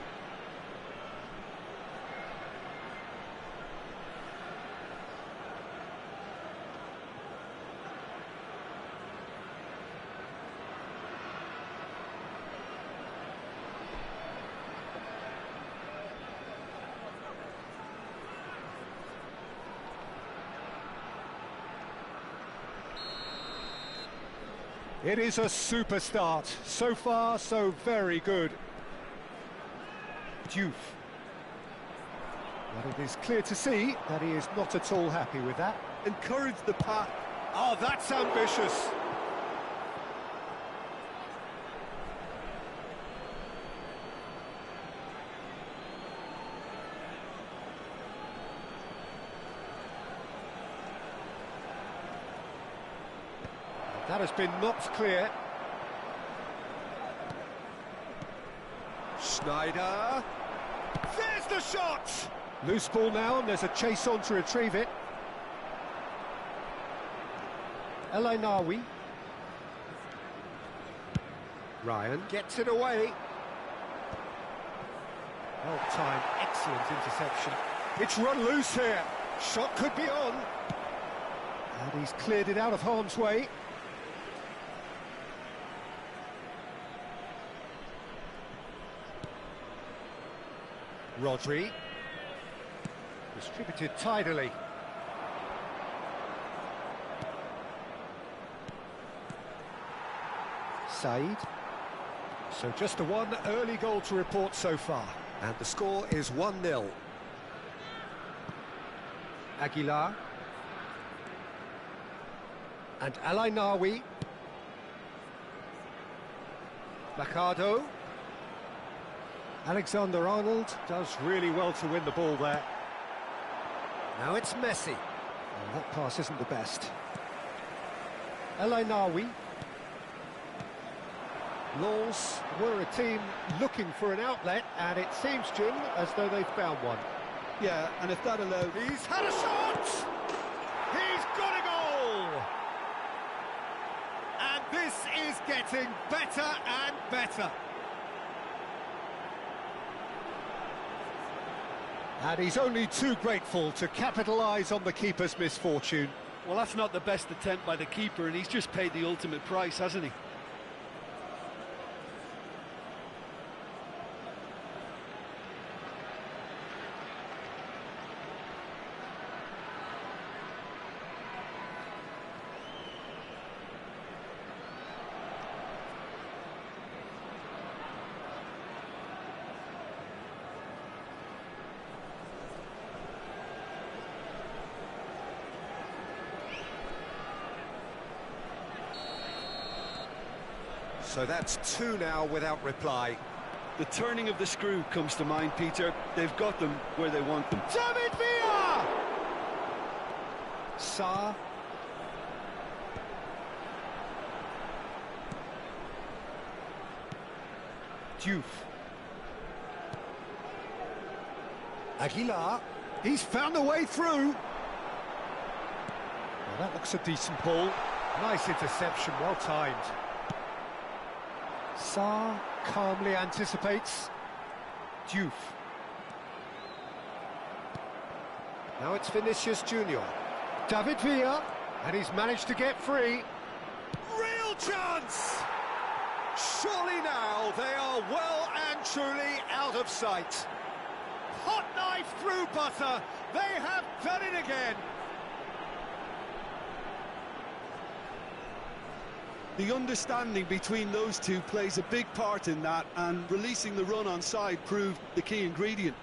It is a super start. So far, so very good. Diouf. But it is clear to see that he is not at all happy with that. Encourage the pass. Oh, that's ambitious. That has been knocked clear. Schneider. There's the shot! Loose ball now, and there's a chase on to retrieve it. El Ainaoui. Ryan gets it away. Well timed, excellent interception. It's run loose here. Shot could be on. And he's cleared it out of harm's way. Rodri. Distributed tidily. Said. So just the one early goal to report so far. And the score is 1-0. Aguilar. And El Ainaoui. Mercado. Alexander-Arnold does really well to win the ball there. Now it's Messi. Well, that pass isn't the best. El Ainaoui. Lens were a team looking for an outlet, and it seems, Jim, as though they've found one. Yeah, and if that allowed... He's had a shot! He's got a goal! And this is getting better and better. And he's only too grateful to capitalise on the keeper's misfortune. Well, that's not the best attempt by the keeper, and he's just paid the ultimate price, hasn't he? So that's two now without reply. The turning of the screw comes to mind, Peter. They've got them where they want them. David Villa! Sarr. Diouf. Aguilar. He's found a way through. Well, that looks a decent ball. Nice interception, well timed. Sarr calmly anticipates. Diouf. Now it's Vinicius Junior. David Villa, and he's managed to get free. Real chance! Surely now they are well and truly out of sight. Hot knife through butter. They have done it again. The understanding between those two plays a big part in that, and releasing the run on side proved the key ingredient.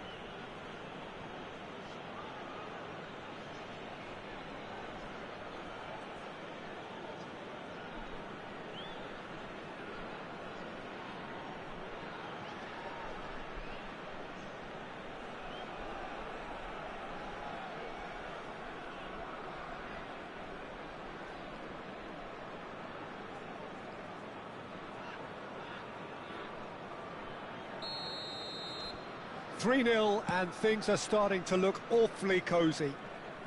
3-0, and things are starting to look awfully cosy.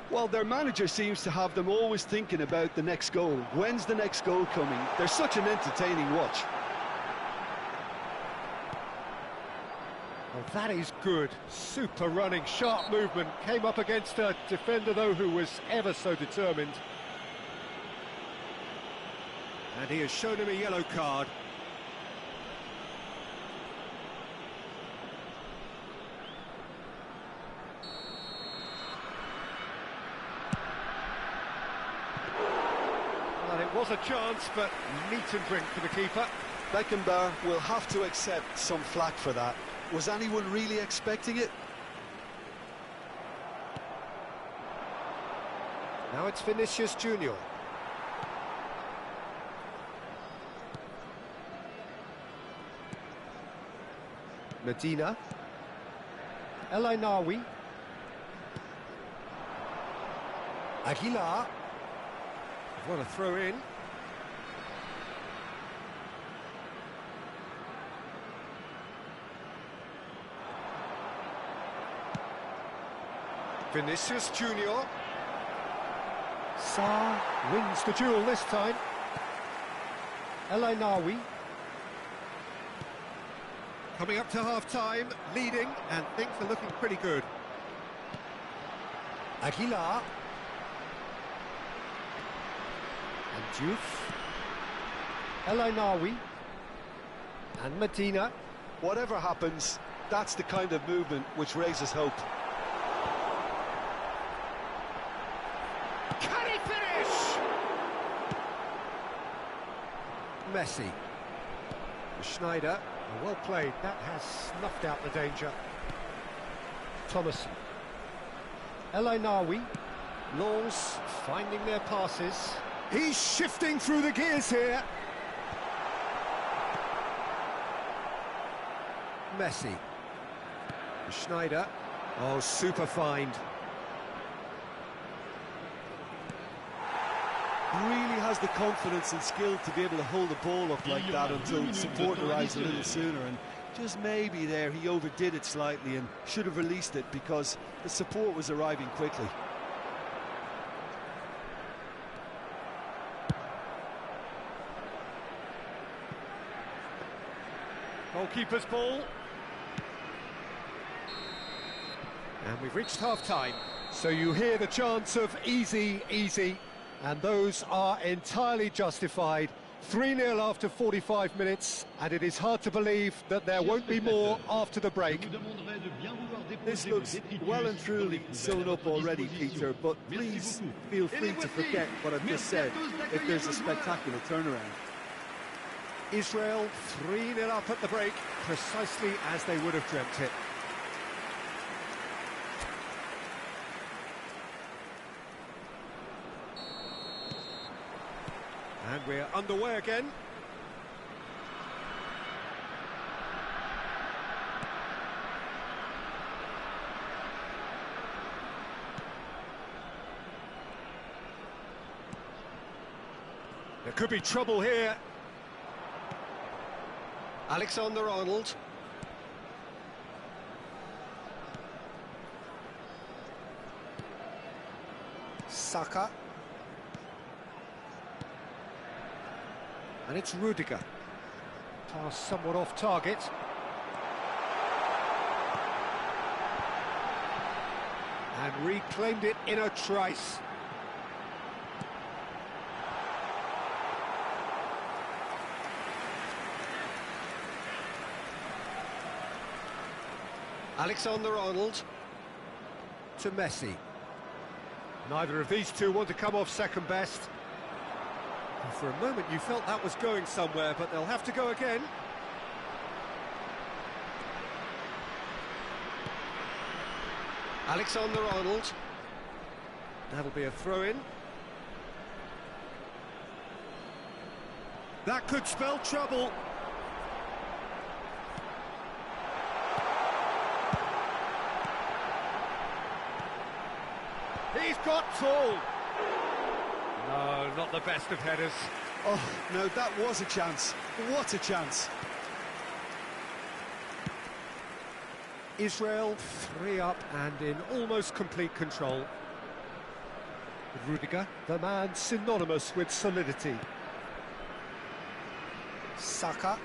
Well, their manager seems to have them always thinking about the next goal. When's the next goal coming? They're such an entertaining watch. Well, that is good. Super running, sharp movement. Came up against a defender, though, who was ever so determined. And he has shown him a yellow card. Well, it was a chance, but meat and drink for the keeper. Beckenbauer will have to accept some flack for that. Was anyone really expecting it? Now it's Vinicius Junior. Medina. El Ainawi. Aguilar. What a throw in. Vinicius Junior. Sarr wins the duel this time. El Ainawi. Coming up to half-time, leading, and things are looking pretty good. Aguilar. And Diouf. El Ainawi. And Medina. Whatever happens, that's the kind of movement which raises hope. Can he finish? Messi. Schneider. Well played. That has snuffed out the danger. Thomason. El Ainawi. Laws finding their passes. He's shifting through the gears here. Messi. Schneider. Oh, super find. Really has the confidence and skill to be able to hold the ball up like that until support arrives a little sooner, and just maybe there he overdid it slightly and should have released it because the support was arriving quickly. Goalkeeper's ball. And we've reached half-time. So you hear the chants of easy, easy, and those are entirely justified. 3-0 after 45 minutes, and it is hard to believe that there won't be more after the break. This looks well and truly sewn up already, Peter, but please feel free to forget what I've just said if there's a spectacular turnaround. Israel 3-0 up at the break, precisely as they would have dreamt it. And we're underway again. There could be trouble here. Alexander-Arnold. Saka. And it's Rudiger. Pass somewhat off target. And reclaimed it in a trice. Alexander-Arnold to Messi. Neither of these two want to come off second best. And for a moment you felt that was going somewhere, but they'll have to go again. Alexander-Arnold. That'll be a throw-in. That could spell trouble. He's got full. No, not the best of headers. Oh, no, that was a chance. What a chance. Israel 3 up and in almost complete control. Rudiger, the man synonymous with solidity. Saka.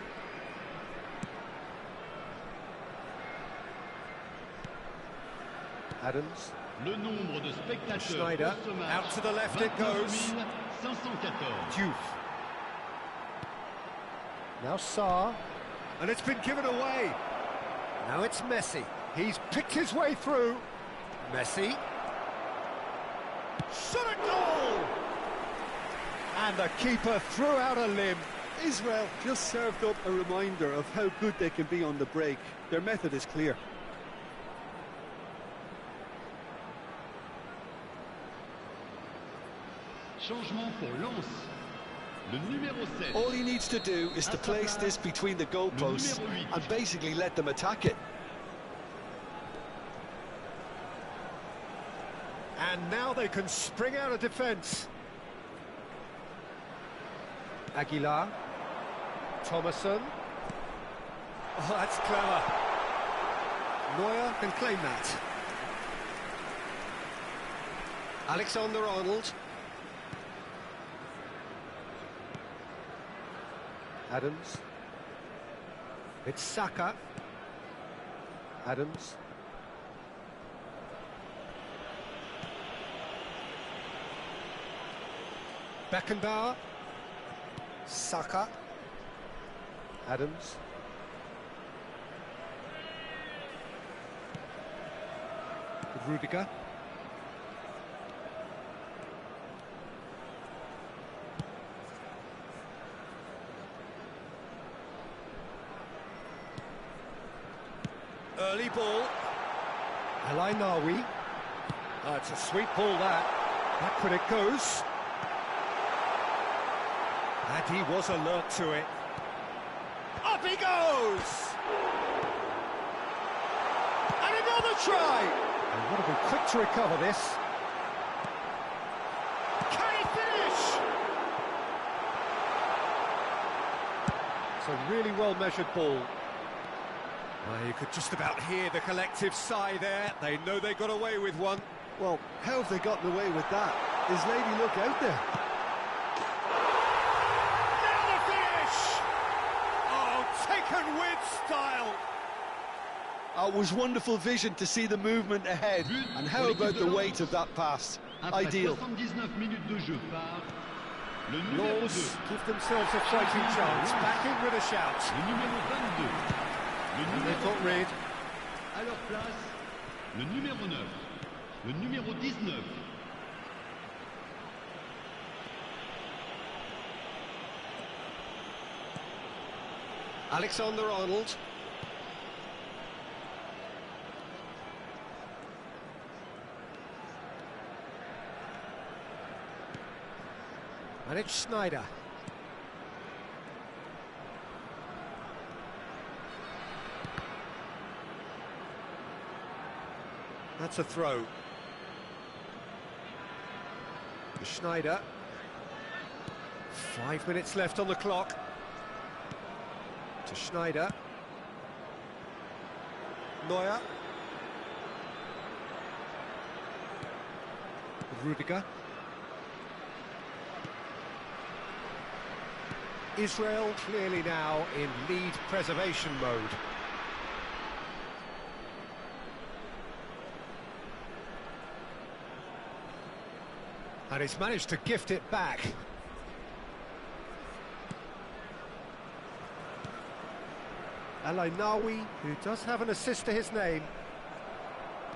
Adams. Le nombre de spectateurs Schneider, pour ce match, out to the left it goes. 514. Diouf. Now Sarr, and it's been given away. Now it's Messi. He's picked his way through. Messi. Shot a goal! And the keeper threw out a limb. Israel just served up a reminder of how good they can be on the break. Their method is clear. Changement pour Lens. Le numéro 7. All he needs to do is to place this between the goalposts and basically let them attack it. And now they can spring out of defence. Aguilar. Thomason. Oh, that's clever. Neuer can claim that. Alexander-Arnold. Adams. It's Saka. Adams. Beckenbauer. Saka. Adams. Rudiger. Early ball. El Nawi. Oh, it's a sweet ball, that. Back when it goes. And he was alert to it. Up he goes! And another try! They would have been quick to recover this. Can he finish? It's a really well-measured ball. Well, you could just about hear the collective sigh there. They know they got away with one. Well, how have they gotten away with that? Is Lady Luck out there? Now the finish! Oh, taken with style. Oh, it was wonderful vision to see the movement ahead. And how about the weight of that pass? Après Ideal. 79 minutes de jeu par le numéro 2. Lens give themselves a fighting chance. Back in with a shout. Le numéro 22. Le And numéro they've got rid. à leur place. Le numéro 9. Le numéro 19. Alexander-Arnold. And it's Schneider. That's a throw. Schneider. 5 minutes left on the clock. To Schneider. Neuer. Rudiger. Israel clearly now in lead preservation mode. And he's managed to gift it back. El Nawi, who does have an assist to his name,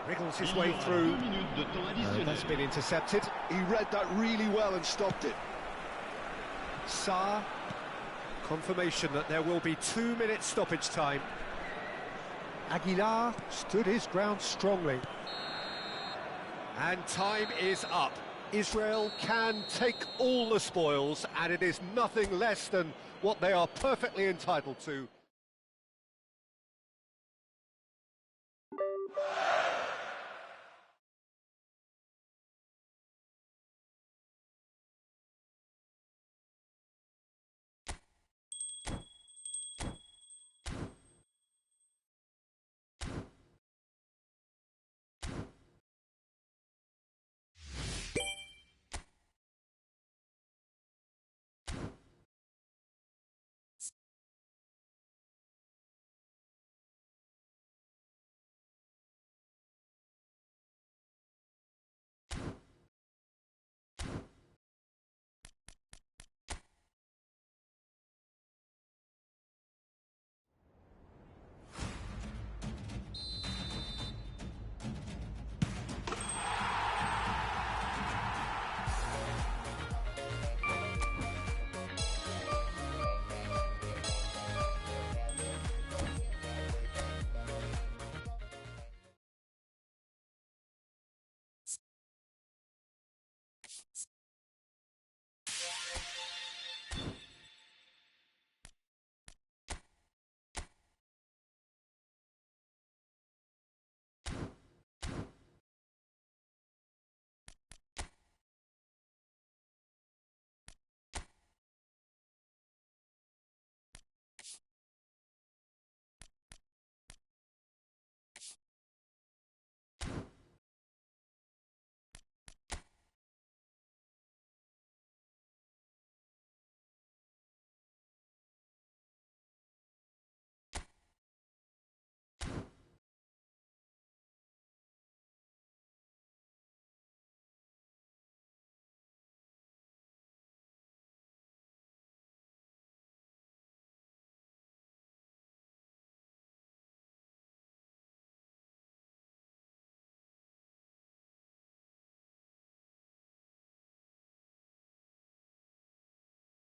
wriggles his way through. 2 minutes de temps additionnel. That's been intercepted. He read that really well and stopped it. Sarr, confirmation that there will be 2 minutes stoppage time. Aguilar stood his ground strongly. And time is up. Israel can take all the spoils, and it is nothing less than what they are perfectly entitled to.